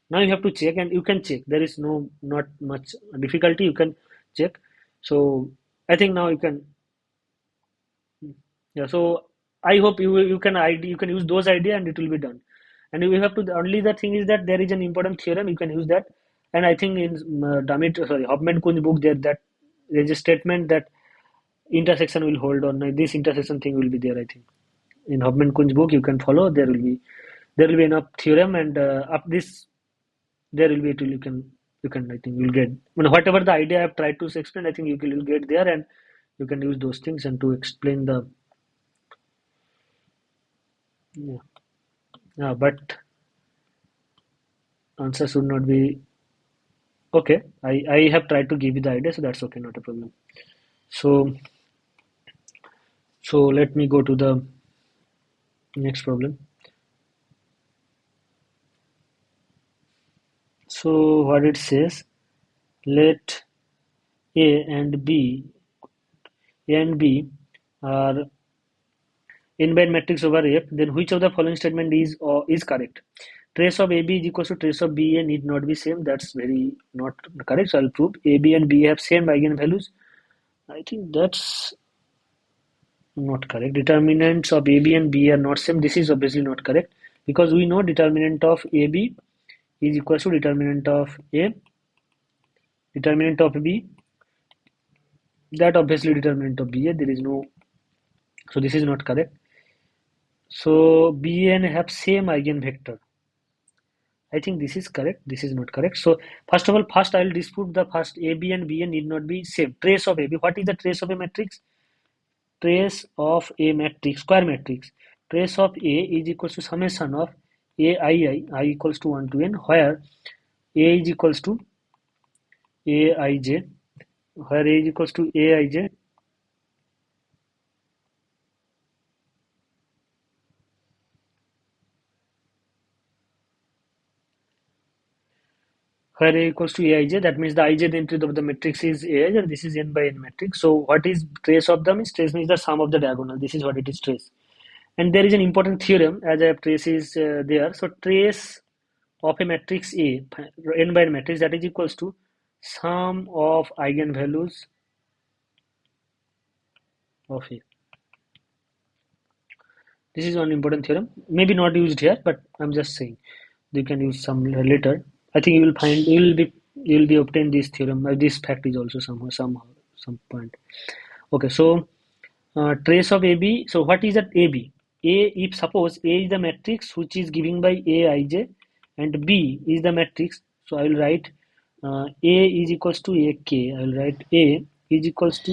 Now you have to check and you can check. There is not much difficulty. You can check. So I think now you can. Yeah, so I hope you can use those idea and it will be done. And you have to only the thing is that there is an important theorem you can use that. And I think in Hopman Kunz book there's a statement that intersection will hold on. This intersection thing will be there. I think in Hopman Kunz book you can follow. There will be enough theorem and up this there will be it will, you can I think you'll get whatever the idea I've tried to explain. I think you'll get there and you can use those things and to explain the yeah. But answer should not be okay. I have tried to give you the idea, so that's okay, not a problem. So let me go to the next problem. So what it says, let A and B A and B are n-by-n matrix over F, then which of the following statement is correct? Trace of AB is equals to trace of BA need not be same. That's very not correct. So I'll prove AB and B have same eigenvalues. I think that's not correct. Determinants of AB and B are not same. This is obviously not correct because we know determinant of AB is equals to determinant of A, determinant of B. That obviously determinant of BA. There is no. So this is not correct. So B and have same eigenvector. I think this is correct. This is not correct. So first of all, first I will dispute the first AB and BN need not be same. Trace of AB. What is the trace of a matrix? Trace of a matrix, square matrix. Trace of A is equals to summation of I equals to 1 to n, where A is equals to Aij, where A is equals to Aij, where A equals to Aij, that means the ijth entry of the matrix is Aij and this is n by n matrix. So what is trace of them? Is trace means the sum of the diagonal. This is what it is, trace. And there is an important theorem as I have trace is there. So trace of a matrix A, n by n matrix, that is equals to sum of eigenvalues of A. This is one important theorem. Maybe not used here, but I'm just saying you can use some later. I think you will find you will be obtain this theorem. This fact is also somehow some point. Okay, so trace of AB. So what is that AB? A, if suppose A is the matrix which is given by Aij and B is the matrix. So I will write A is equals to AK. I will write A is equals to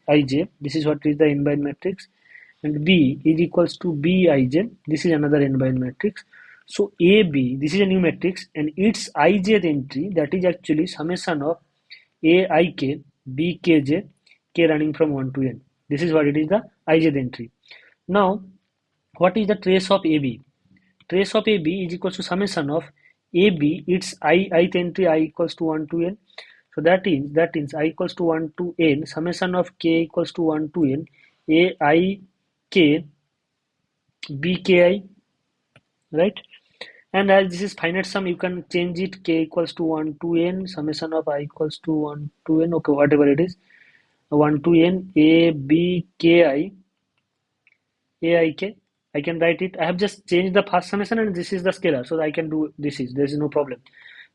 Aij. This is what is the n by n matrix. And B is equals to Bij. This is another n by n matrix. So AB, this is a new matrix and its ijth entry, that is actually summation of Aik, Bkj, k running from 1 to n. This is what it is, the ijth entry. Now, what is the trace of AB? Trace of AB is equals to summation of AB, its ith entry I equals to 1 to n. So that is I equals to 1 to n, summation of k equals to 1 to n, Aik, Bki, right? And as this is finite sum, you can change it, k equals to 1 to n, summation of I equals to 1 to n, okay, whatever it is, 1 to n, A, B, K, I, A, I, K. I can write it. I have just changed the first summation and this is the scalar, so I can do there is no problem.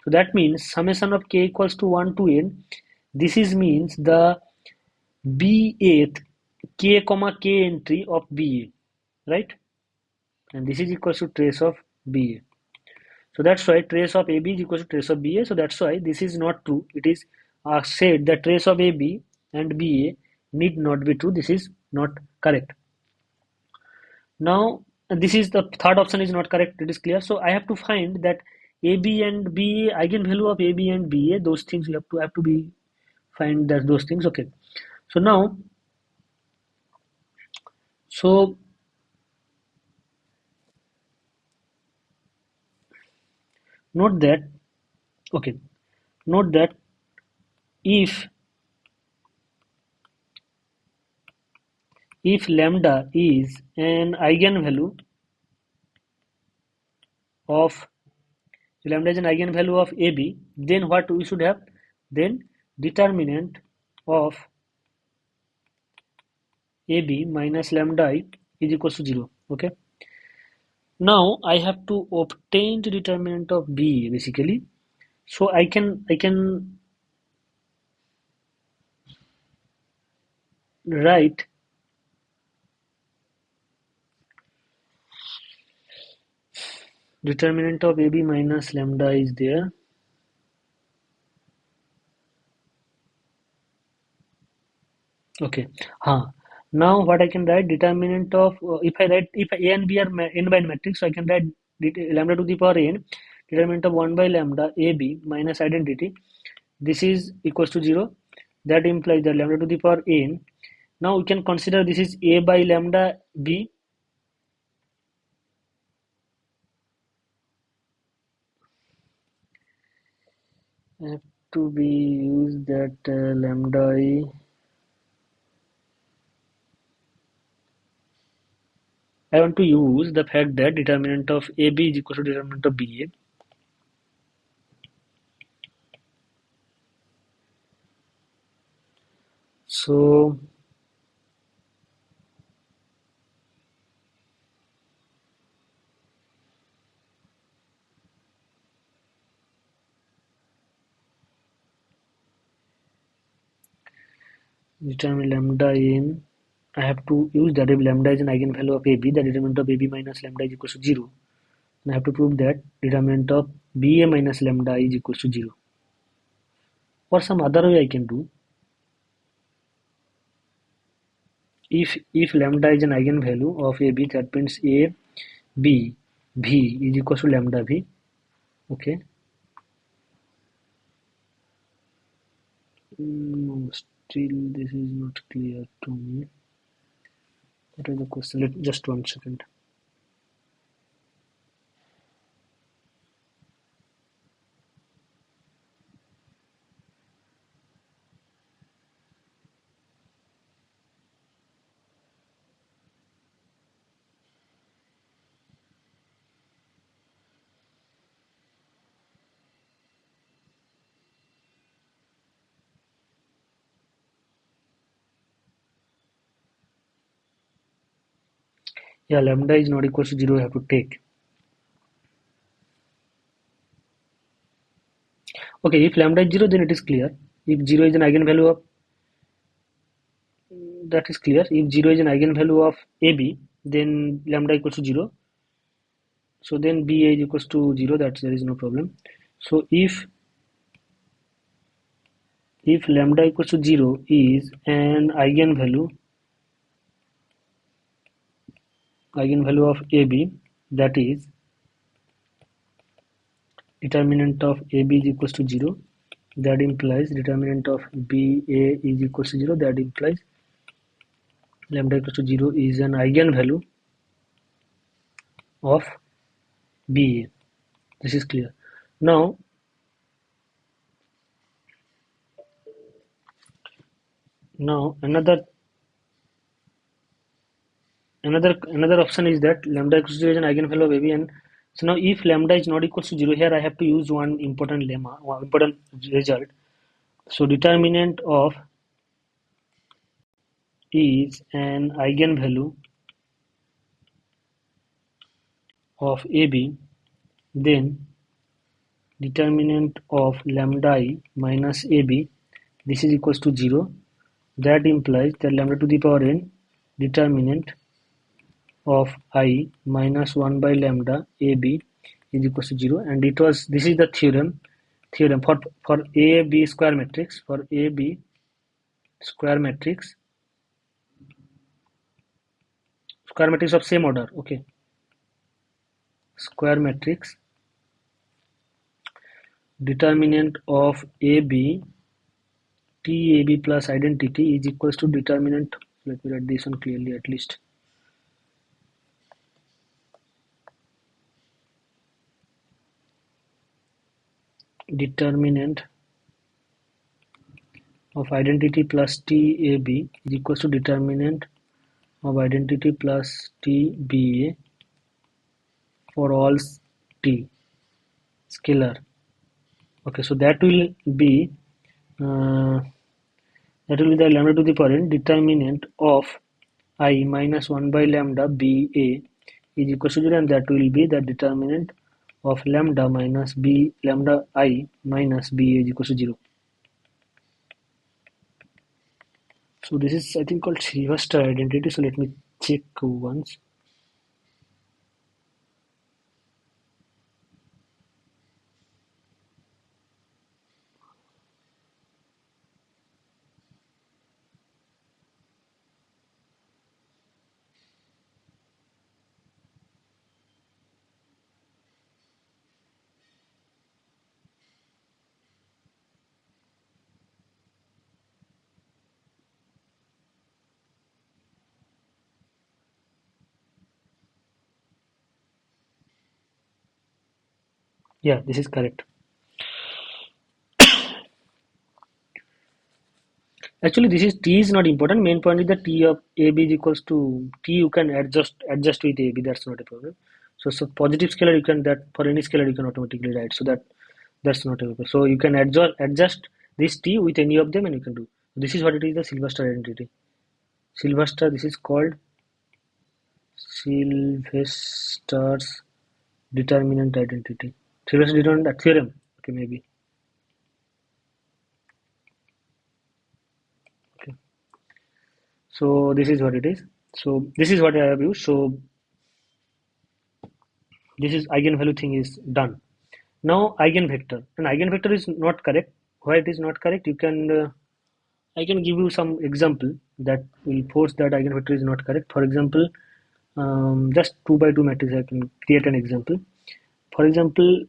So that means summation of k equals to 1 to n. This is means the B8 k comma k entry of BA, right? And this is equals to trace of BA. So that's why trace of AB is equal to trace of BA. So that's why this is not true. It is said that trace of AB and BA need not be true. This is not correct. Now, this is the third option is not correct. It is clear. So I have to find that AB and BA, eigenvalue of AB and BA, those things you have to be find that those things. Okay. So now, so note that, okay, note that if lambda is an eigenvalue of lambda is an eigenvalue of AB, then what we should have? Then determinant of AB minus lambda I is equals to 0. Okay. Now I have to obtain the determinant of B basically. So I can write determinant of AB minus lambda is there. Okay. Now what I can write determinant of if A and B are n by n matrix, so I can write lambda to the power n, determinant of 1 by lambda AB minus identity. This is equals to 0. That implies that lambda to the power n. Now we can consider this is A by lambda B. Have to be used that lambda I. I want to use the fact that determinant of AB is equal to determinant of BA. So determine lambda n. I have to use that if lambda is an eigenvalue of AB, the determinant of AB minus lambda is equal to 0. And I have to prove that determinant of BA minus lambda is equal to 0. Or some other way I can do. If lambda is an eigenvalue of AB, that means A, B, V is equal to lambda V. Okay. No, still this is not clear to me. What is the question? Just 1 second. Yeah, lambda is not equal to 0, we have to take. Okay, if lambda is 0, then it is clear. If 0 is an eigenvalue of, that is clear. If 0 is an eigenvalue of AB, then lambda equals to 0. So then BA is equals to 0, that there is no problem. So if lambda equals to 0 is an eigenvalue of AB, that is determinant of AB is equals to 0, that implies determinant of BA is equals to 0, that implies lambda equals to 0 is an eigenvalue of BA. This is clear. Now another option is that lambda equals to 0 is an eigenvalue of AB, and so now if lambda is not equals to 0, here I have to use one important lemma, one important result. So determinant of is an eigenvalue of AB, then determinant of lambda I minus AB, this is equals to 0. That implies that lambda to the power n determinant of I minus 1 by lambda AB is equals to 0, and this is the theorem for AB square matrix, square matrix of same order. Okay, square matrix, determinant of AB TAB plus identity is equals to determinant, let me write this one clearly at least, determinant of identity plus TAB is equals to determinant of identity plus TBA for all T scalar. Okay, so uh, that will be the lambda to the power n determinant of I minus 1 by lambda BA is equal to 0, and that will be the determinant of lambda I minus BA is equal to 0. So this is, I think, called Sylvester identity. So let me check once. Yeah, this is correct. Actually, this is T is not important. Main point is that T of AB is equals to T. You can adjust with AB. That's not a problem. So positive scalar, you can, that for any scalar you can automatically write. So that's not a problem. So you can adjust this T with any of them, and you can do. This is what it is, the Sylvester identity. Sylvester. This is called Sylvester's determinant identity. Sylvester determinant theorem. Okay, maybe. Okay. So this is what it is. So this is what I have used. So this is eigenvalue thing is done. Now eigenvector. An eigenvector is not correct. Why it is not correct? I can give you some example that will force that eigenvector is not correct. For example, just 2 by 2 matrix. I can create an example. For example,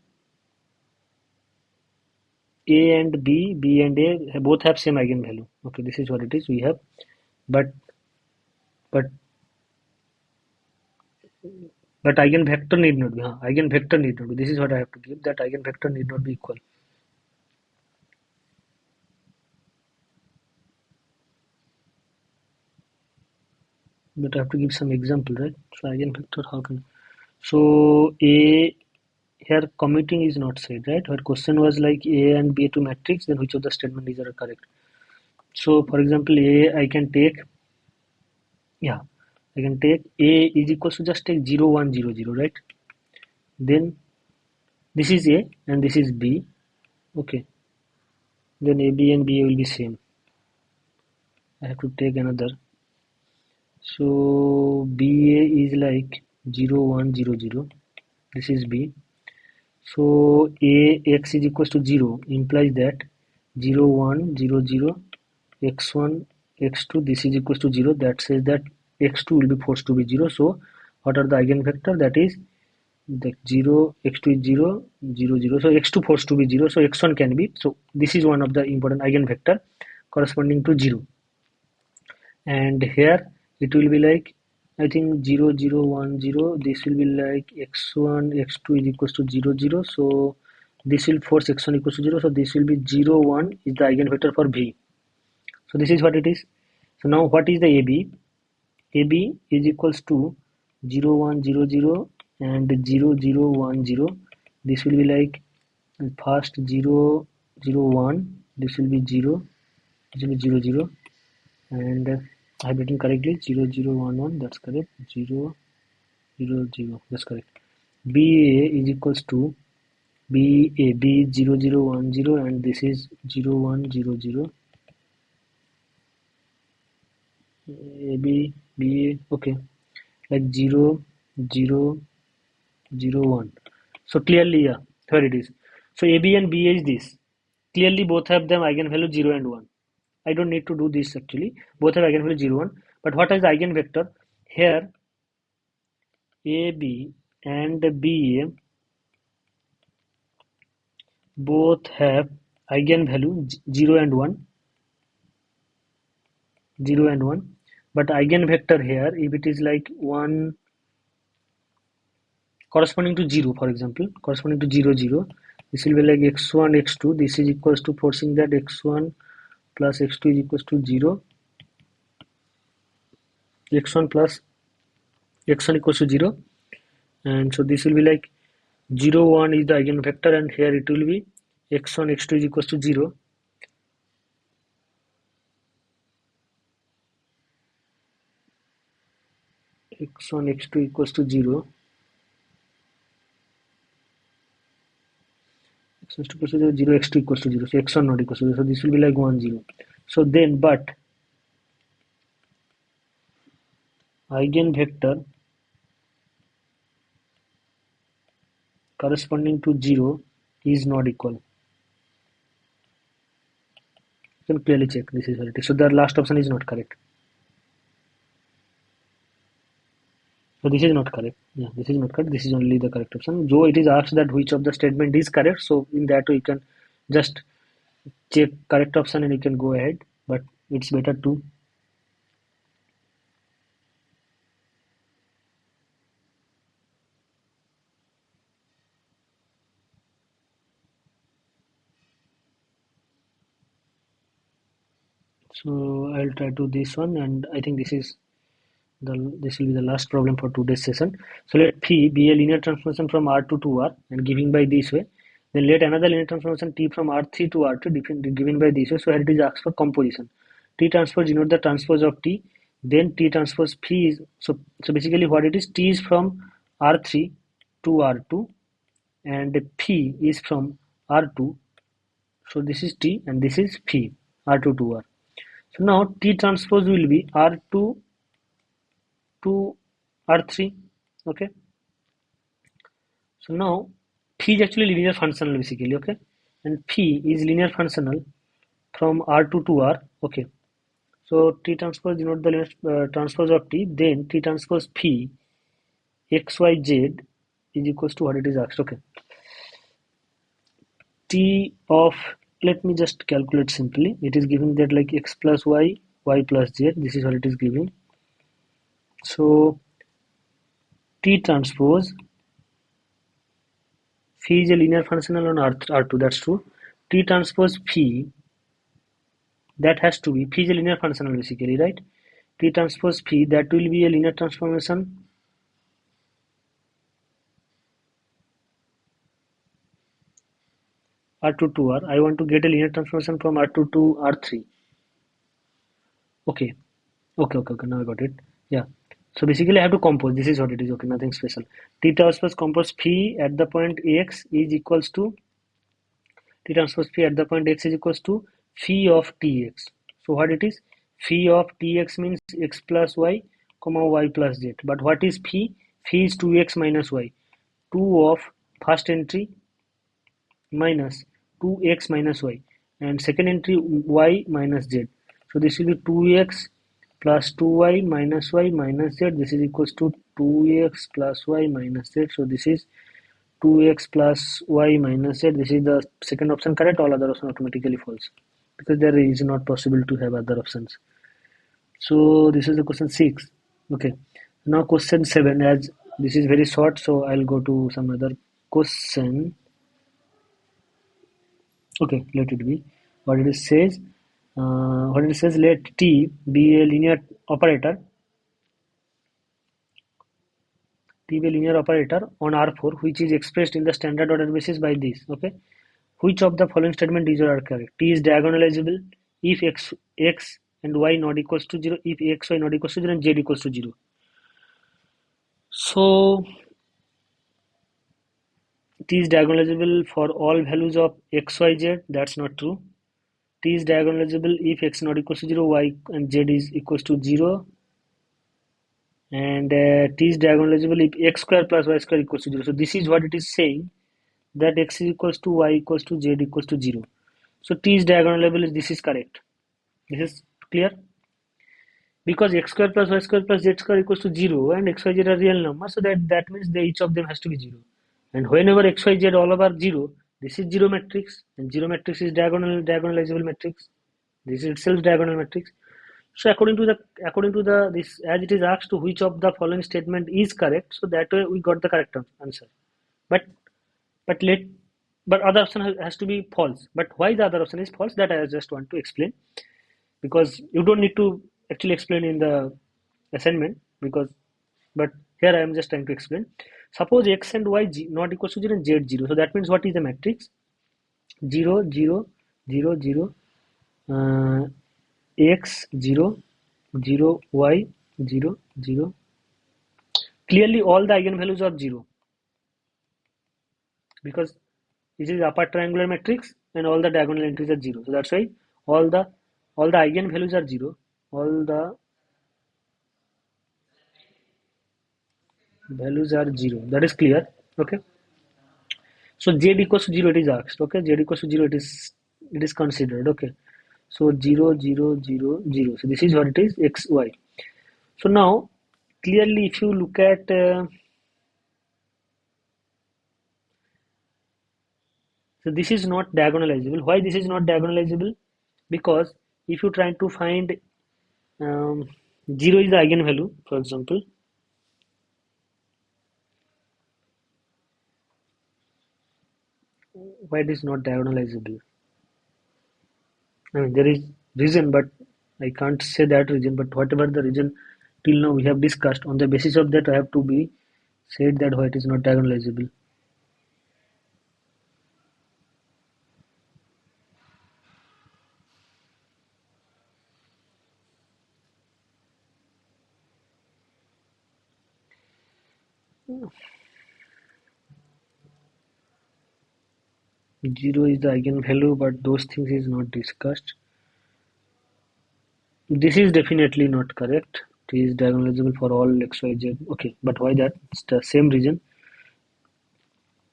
A and B and A both have same eigenvalue. Okay, this is what it is. We have, but but but eigenvector need not be. Eigenvector need not be. This is what I have to give. That eigenvector need not be equal. But I have to give some example, right? So eigenvector, how can? So A here commuting is not said, right? Her question was like A and B to matrix, then which of the statement is correct? So for example, A I can take, yeah. I can take A is equals to, just take 0 1 0 0, right? Then this is A and this is B. Okay, then AB and BA will be same. I have to take another. So BA is like 0 1 0 0. This is B. So AX is equals to 0 implies that 0 1 0 0 x1 x2 this is equals to 0. That says that x2 will be forced to be 0. So what are the eigenvector? That is the 0 x2 is 0 0 0. So x2 forced to be 0. So x1 can be. So this is one of the important eigenvector corresponding to 0. And here it will be like, I think 0 0 1 0. This will be like x1 x2 is equals to 0 0. So this will force x1 equals to 0. So this will be 0 1 is the eigenvector for V. So this is what it is. So now what is the AB? AB is equals to 0 1 0 0 and 0 0 1 0. This will be like first 0 0 1. This will be 0. This will be 0 0. And I have written correctly 0 0 1 1. That's correct. 0 0 0. That's correct. BA is equals to BA. B 0 0 1 0 and this is 0 1 0 0. AB BA. Okay. Like 0 0 0 1. So clearly, yeah, here it is. So AB and BA is this. Clearly both have them eigenvalue 0 and 1. I don't need to do this actually. Both have eigenvalue 0 1. But what is the eigenvector? Here AB and BA both have eigenvalue 0 and 1. 0 and 1. But eigenvector here, if it is like 1 corresponding to 0, for example, corresponding to 0 0, this will be like x1 x2. This is equals to, forcing that x1 plus x2 is equals to 0. x1 plus x1 equals to 0. And so this will be like 0 1 is the eigenvector, and here it will be x1 x2 is equals to 0. x1 x2 equals to 0. x1 equals to 0, 0 x2 equals to 0. So x1 not equals to 0. So this will be like 1 0. So then, but eigenvector corresponding to 0 is not equal. You can clearly check, this is what it is. So the last option is not correct. So this is not correct. Yeah, this is not correct. This is only the correct option. Though it is asked that which of the statement is correct. So in that way you can just check correct option and you can go ahead. But it's better to. So I'll try to this one, and I think this will be the last problem for today's session. So let P be a linear transformation from R2 to R and given by this way. Then let another linear transformation T from R3 to R2 given by this way. So here it is asked for composition. T transpose denote the transpose of T. Then T transpose P is, so basically what it is, T is from R3 to R2 and P is from R2. So this is T and this is P, R2 to R. So now T transpose will be R2 to R3. Okay. So now P is actually linear functional basically. Okay. And P is linear functional from R2 to R. Okay. So T transpose denote the linear transpose of T. Then T transpose P XYZ is equals to what it is asked. Okay. T of, let me just calculate simply. It is giving that like x plus y, y plus z. This is what it is giving. So T transpose phi is a linear functional on R2. That's true. T transpose phi, that has to be, phi is a linear functional basically, right? T transpose phi, that will be a linear transformation R2 to R. I want to get a linear transformation from R2 to R3. Okay. Okay. Now I got it. Yeah. So basically I have to compose. This is what it is. Okay, nothing special. T transpose compose phi at the point x is equals to T transpose phi at the point x is equals to phi of tx. So what it is? Phi of tx means x plus y comma y plus z. But what is phi? Phi is 2x minus y. 2 of first entry minus 2x minus y, and second entry y minus z. So this will be 2x plus 2y minus y minus z. This is equals to 2x plus y minus z. So this is 2x plus y minus z. This is the second option correct. All other options automatically false because there is not possible to have other options. So this is the question 6. Okay. Now question 7. As this is very short, so I'll go to some other question. Okay, let it be. What it says, let T be a linear operator. T be a linear operator on R4, which is expressed in the standard order basis by this. Okay, which of the following statement is or are correct? T is diagonalizable if x and y not equals to 0, if x y not equals to 0, and z equals to 0. So T is diagonalizable for all values of x, y, z. That's not true. T is diagonalizable if x not equals to 0, y and z is equals to 0, and T is diagonalizable if x square plus y square equals to 0. So this is what it is saying, that x is equals to y equals to z equals to 0. So T is diagonalizable. This is correct. This is clear, because x square plus y square plus z square equals to 0 and x y z are real numbers, so that means each of them has to be 0. And whenever x y z all over 0, this is 0 matrix, and 0 matrix is diagonalizable matrix. This is itself diagonal matrix. So according to the this, as it is asked to which of the following statement is correct, so that way we got the correct answer. But but let but other option has to be false. But why the other option is false, that I just want to explain, because you don't need to actually explain in the assignment, because but here I am just trying to explain. Suppose x and y not equals to 0 and z 0. So that means what is the matrix? 0 0 0 0 x 0 0 y 0 0. Clearly all the eigenvalues are 0, because this is upper triangular matrix and all the diagonal entries are 0. So that's why all the eigenvalues are 0. All the values are 0. That is clear. Okay. So z equals to 0 it is asked. Okay. Z equals to 0 it is considered. Okay. So 0 0 0 0. So this is what it is, x y. So now clearly if you look at so this is not diagonalizable. Why this is not diagonalizable? Because if you try to find 0 is the eigenvalue, for example, why it is not diagonalizable? I mean, there is reason, but I can't say that reason. But whatever the reason till now we have discussed, on the basis of that I have to be said that why it is not diagonalizable. Zero is the eigenvalue, but those things is not discussed. This is definitely not correct. It is diagonalizable for all x, y, z. Okay, but why that? It's the same reason.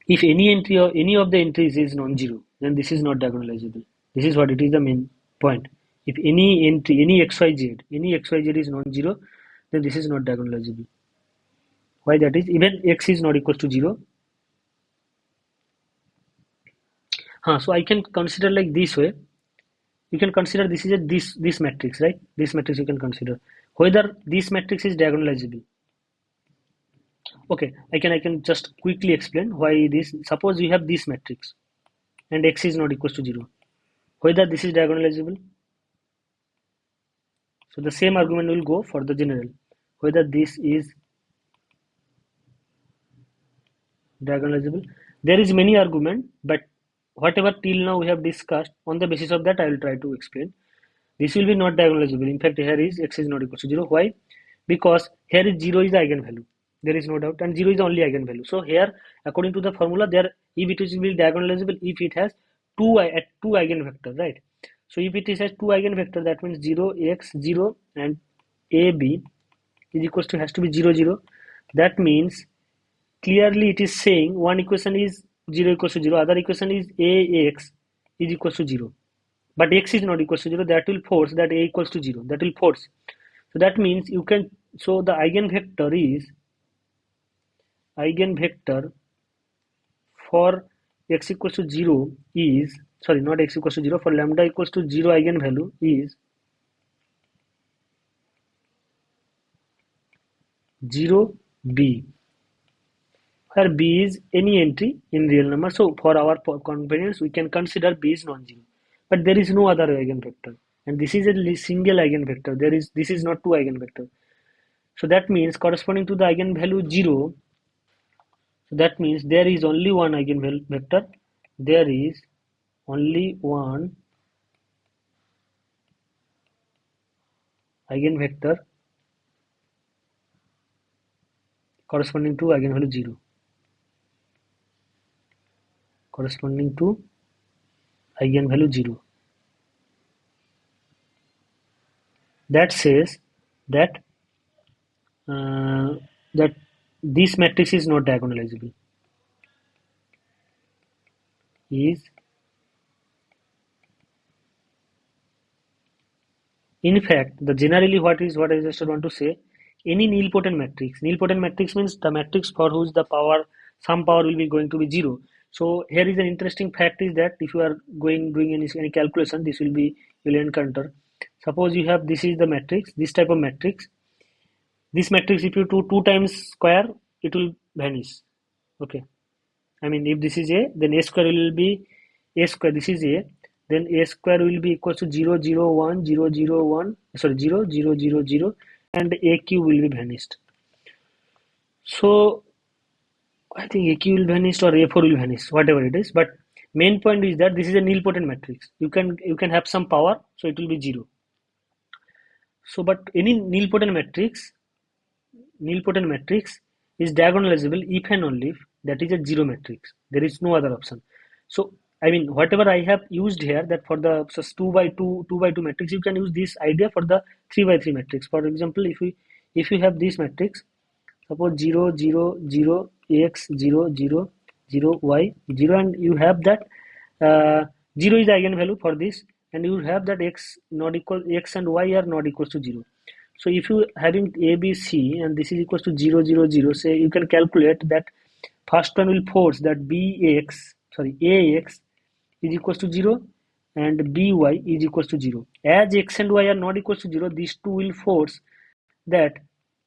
If any entry or any of the entries is non-zero, then this is not diagonalizable. This is what it is, the main point. If any entry, any xyz is non-zero, then this is not diagonalizable. Why that is? Even x is not equal to 0. So I can consider like this way. You can consider this is a this matrix, right? This matrix you can consider whether this matrix is diagonalizable. Okay, I can just quickly explain why this. Suppose you have this matrix and x is not equal to 0. Whether this is diagonalizable. So the same argument will go for the general. Whether this is diagonalizable. There is many argument, but whatever till now we have discussed, on the basis of that I will try to explain. This will be not diagonalizable. In fact, here is x is not equal to 0. Why? because here is 0 is the eigenvalue. There is no doubt, and 0 is the only eigenvalue. So here, according to the formula, there if it is will diagonalizable if it has two eigenvector, right? So if it is has two eigenvector, that means 0 x 0 and ab is equals to has to be 0 0. That means clearly it is saying one equation is 0 equals to 0, other equation is ax is equals to 0, but x is not equals to 0. That will force that a equals to 0, that will force. So that means you can, so the eigenvector for x equals to 0 is, sorry, not x equals to 0, for lambda equals to 0 eigenvalue is 0 b, where b is any entry in real number. So for our convenience we can consider b is non-zero, but there is no other eigenvector, and this is a single eigenvector. This is not two eigenvector. So that means corresponding to the eigenvalue 0, so that means there is only one eigenvector. There is only one eigenvector corresponding to eigenvalue 0. Corresponding to eigenvalue 0. That says that uh, that this matrix is not diagonalizable. Is in fact the generally what I just want to say. Any nilpotent matrix. Nilpotent matrix means the matrix for whose the power, some power will be going to be 0. So here is an interesting fact is that if you are doing any calculation, this will be, you will encounter. Suppose you have, this is the matrix, this type of matrix. This matrix, if you do 2 times square, it will vanish. Okay. I mean, if this is A, then A square will be A square. This is A, then A square will be equal to 0, 0, 1, 0, 0, 1, sorry, 0, 0, 0, 0, and A cube will be vanished. So I think A cube will vanish or A4 will vanish, whatever it is. But main point is that this is a nilpotent matrix. You can have some power, so it will be 0. So, but any nilpotent matrix is diagonalizable if and only if that is a zero matrix. There is no other option. So I mean, whatever I have used here, that for the 2 by 2 2 by 2 matrix, you can use this idea for the 3 by 3 matrix. For example, if you have this matrix, suppose 0 0 0 x 0 0 0 y 0, and you have that 0 is the eigenvalue for this, and you have that x and y are not equals to 0. So if you having a b c and this is equals to 0 0 0, say you can calculate that first one will force that ax is equals to 0 and by is equals to 0. As x and y are not equals to 0, these two will force that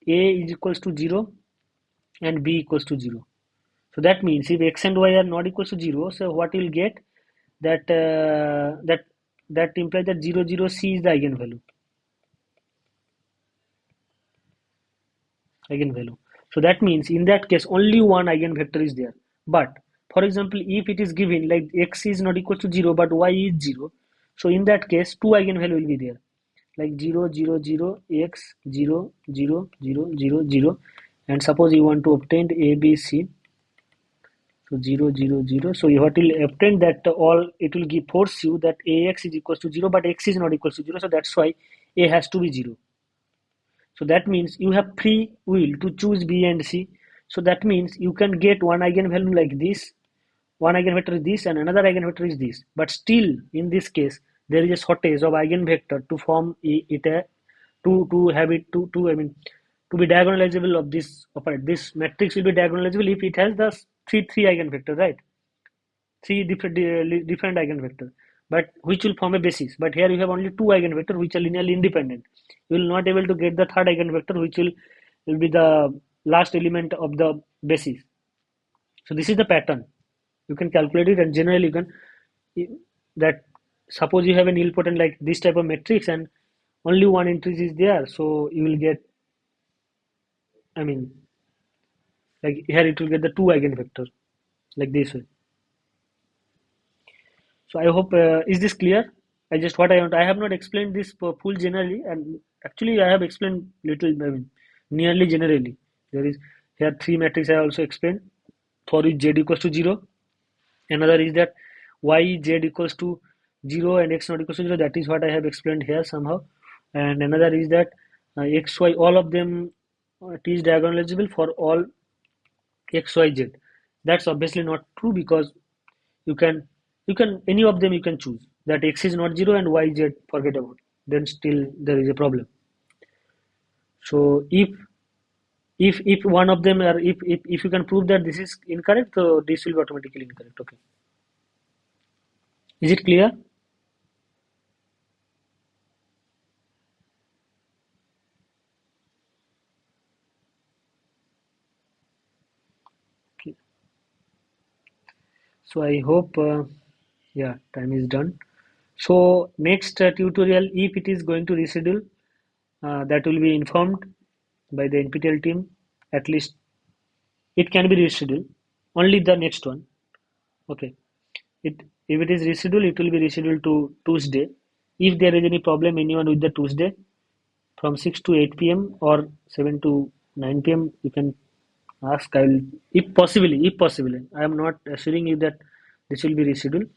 a is equals to 0 and b equals to 0. So that means if x and y are not equals to 0, so what you will get, that that implies that 0 0 c is the eigenvalue. So that means in that case only one eigenvector is there. But for example, if it is given like x is not equal to 0 but y is 0, so in that case two eigenvalue will be there, like 0 0 0 x 0 0 0 0 0, and suppose you want to obtain a b c, so 0 0 0, so what will obtain that all, it will give force you that ax is equals to 0 but x is not equals to 0, so that's why a has to be 0. So that means you have free will to choose B and C. So that means you can get one eigenvalue like this, one eigenvector is this, and another eigenvector is this. But still, in this case, there is a shortage of eigenvector to form it a, to have it to I mean to be diagonalizable of this operator. This matrix will be diagonalizable if it has the three eigenvector, right? Three different eigenvector, but which will form a basis. But here you have only two eigenvector which are linearly independent. You will not able to get the third eigenvector which will be the last element of the basis. So this is the pattern. You can calculate it, and generally you can, that suppose you have an nilpotent like this type of matrix and only one entry is there, so you will get, I mean, like here it will get the two eigenvector like this way. So I hope, is this clear? I have not explained this full generally, and actually I have explained little. I mean, nearly generally. There is here three matrices I also explained for which z equals to 0. Another is that y z equals to 0 and x not equals to 0. That is what I have explained here somehow. And another is that x, y, all of them it is diagonalizable for all x, y, z. That's obviously not true because you can any of them you can choose. That x is not 0 and y, z forget about. Then still there is a problem. So if one of them are if you can prove that this is incorrect, so this will be automatically incorrect. Okay. Is it clear? Okay. So I hope yeah, time is done. So next tutorial, if it is going to reschedule, that will be informed by the NPTEL team. At least it can be rescheduled. Only the next one. Okay. It if it is rescheduled, it will be rescheduled to Tuesday. If there is any problem, anyone with the Tuesday from 6 to 8 p.m. or 7 to 9 p.m. you can ask. I will, if possibly, I am not assuring you that this will be rescheduled.